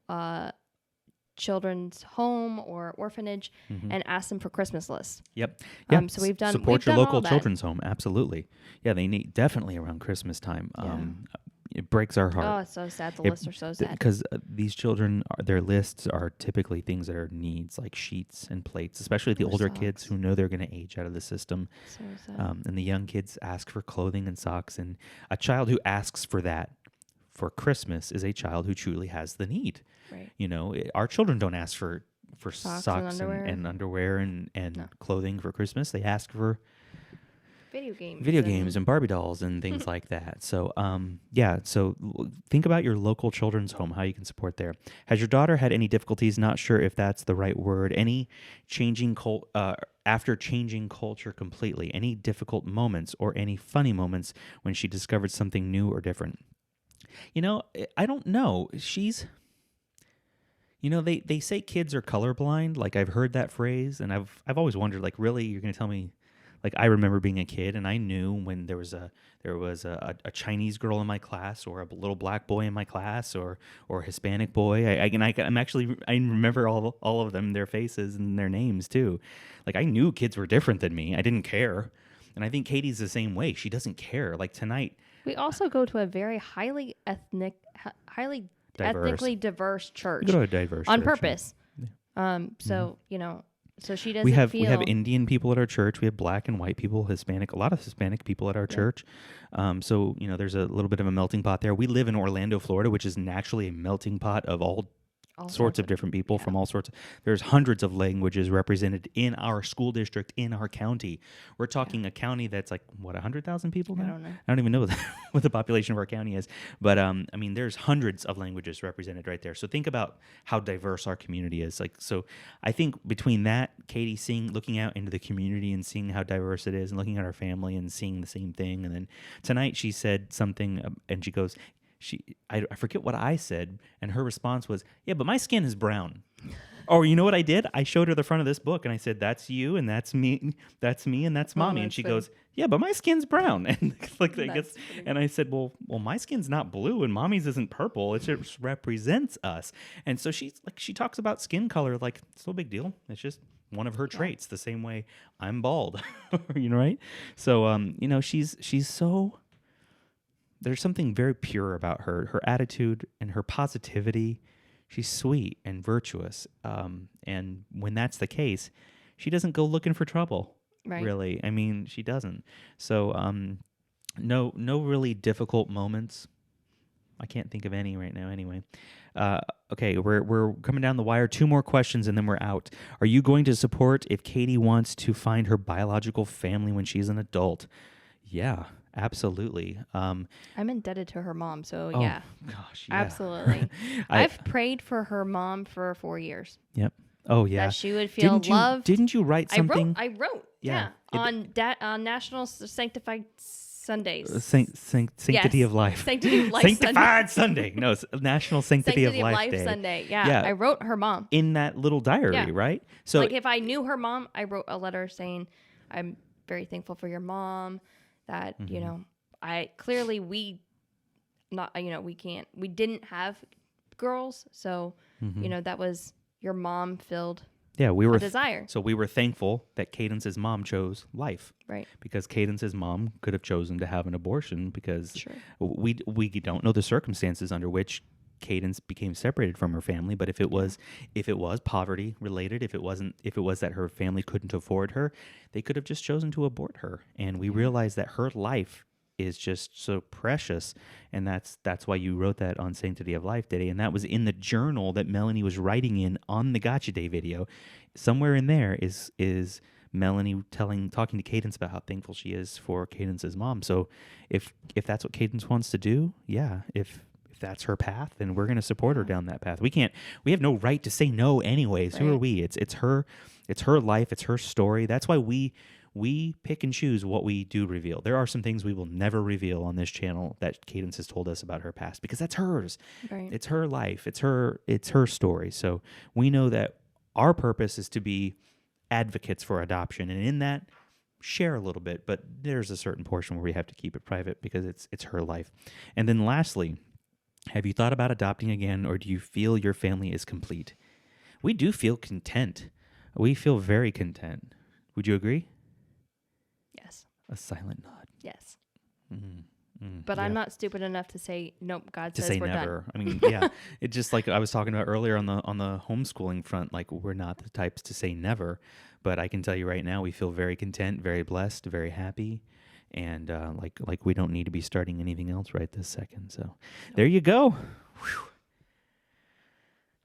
children's home or orphanage and ask them for Christmas lists. Yep. Yeah. So we've done support your local children's home. Absolutely. Yeah, they need definitely around Christmas time. It breaks our heart. Oh, it's so sad. The lists are so sad. Because these children, their lists are typically things that are needs, like sheets and plates, especially the older kids who know they're going to age out of the system. So sad. And the young kids ask for clothing and socks. And a child who asks for that for Christmas is a child who truly has the need. Right. Our children don't ask for socks and underwear and clothing for Christmas. They ask for video games and Barbie dolls and things like that. So, think about your local children's home, how you can support there. Has your daughter had any difficulties? Not sure if that's the right word. Any after changing culture completely? Any difficult moments or any funny moments when she discovered something new or different? I don't know. They say kids are colorblind. Like, I've heard that phrase, and I've always wondered, like, really, you're going to tell me? Like, I remember being a kid, and I knew when there was a Chinese girl in my class, or a little black boy in my class, or a Hispanic boy. I remember all of them, their faces and their names too. Like, I knew kids were different than me. I didn't care, and I think Katie's the same way. She doesn't care. Like tonight, we also go to a very highly ethnically diverse church. We go to a diverse on church, purpose. Yeah. So she doesn't we have Indian people at our church. We have black and white people, a lot of Hispanic people at our church. So there's a little bit of a melting pot there. We live in Orlando, Florida, which is naturally a melting pot of all sorts of different people from all sorts. There's hundreds of languages represented in our school district, in our county. We're talking a county that's like, 100,000 people now? I don't know. I don't even know what the population of our county is. But, there's hundreds of languages represented right there. So think about how diverse our community is. Like, so I think between that, Katie looking out into the community and seeing how diverse it is, and looking at our family and seeing the same thing. And then tonight she said something, and she goes, I forget what I said, and her response was, "Yeah, but my skin is brown." Or you know what I did? I showed her the front of this book, and I said, "That's you, and that's me, and that's mommy." And she goes, "Yeah, but my skin's brown." And and I said, "Well, my skin's not blue, and mommy's isn't purple. It just represents us." And so she talks about skin color like it's no big deal. It's just one of her traits, the same way I'm bald, right? So she's so. There's something very pure about her attitude and her positivity. She's sweet and virtuous. And when that's the case, she doesn't go looking for trouble, really. I mean, she doesn't. So no really difficult moments. I can't think of any right now anyway. Okay, we're coming down the wire. 2 more questions and then we're out. Are you going to support if Katie wants to find her biological family when she's an adult? Yeah. Absolutely. I'm indebted to her mom, so oh, yeah. Gosh, yeah. Absolutely. I've prayed for her mom for 4 years. Yep. Oh yeah. That she would feel loved. Didn't you write something? I wrote. Yeah. On National Sanctified Sundays. Sanctity of Life. Sanctity of Life. Sanctified Sunday. No, it's National Sanctity of Life Day. Sunday. Yeah. I wrote her mom in that little diary, right? So like if I knew her mom, I wrote a letter saying, "I'm very thankful for your mom." That, we didn't have girls. So, that was your mom filled a desire. So we were thankful that Cadence's mom chose life. Right. Because Cadence's mom could have chosen to have an abortion because we don't know the circumstances under which Cadence became separated from her family, but if it was poverty related, if it was that her family couldn't afford her, they could have just chosen to abort her. And we realized that her life is just so precious, and that's why you wrote that on Sanctity of Life Day, and that was in the journal that Melanie was writing in on the Gotcha Day video. Somewhere in there is Melanie talking to Cadence about how thankful she is for Cadence's mom. So if that's what Cadence wants to do, yeah, if that's her path, then we're going to support her down that path. We have no right to say no anyways. Right. Who are we? It's her life. It's her story. That's why we pick and choose what we do reveal. There are some things we will never reveal on this channel that Cadence has told us about her past because that's hers. Right. It's her life. It's her story. So we know that our purpose is to be advocates for adoption. And in that, share a little bit, but there's a certain portion where we have to keep it private because it's her life. And then lastly, have you thought about adopting again, or do you feel your family is complete? We do feel content. We feel very content. Would you agree? Yes. A silent nod. Yes. But I'm not stupid enough to say, nope, God to says say we're never. done. I mean, yeah. It's just like I was talking about earlier on the homeschooling front, like we're not the types to say never. But I can tell you right now, we feel very content, very blessed, very happy. And like we don't need to be starting anything else right this second. So there you go. Whew.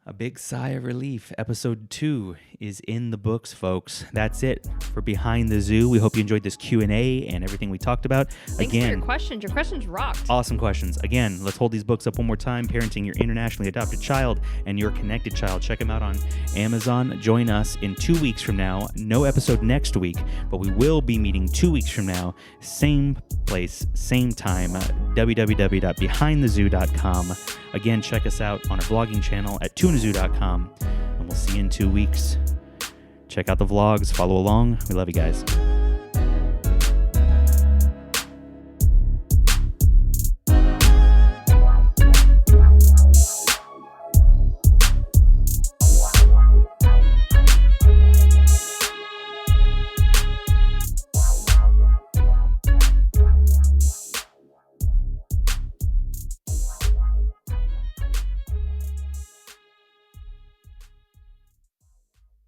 A big sigh of relief. Episode 2 is in the books, folks. That's it for Behind the Zoo. We hope you enjoyed this Q&A and everything we talked about. Thanks for your questions. Your questions rocked. Awesome questions. Again, let's hold these books up one more time. Parenting Your Internationally Adopted Child and Your Connected Child. Check them out on Amazon. Join us in 2 weeks from now. No episode next week, but we will be meeting 2 weeks from now. Same place, same time. www.behindthezoo.com. Again, check us out on our vlogging channel at tunazoo.com. And we'll see you in 2 weeks. Check out the vlogs. Follow along. We love you guys.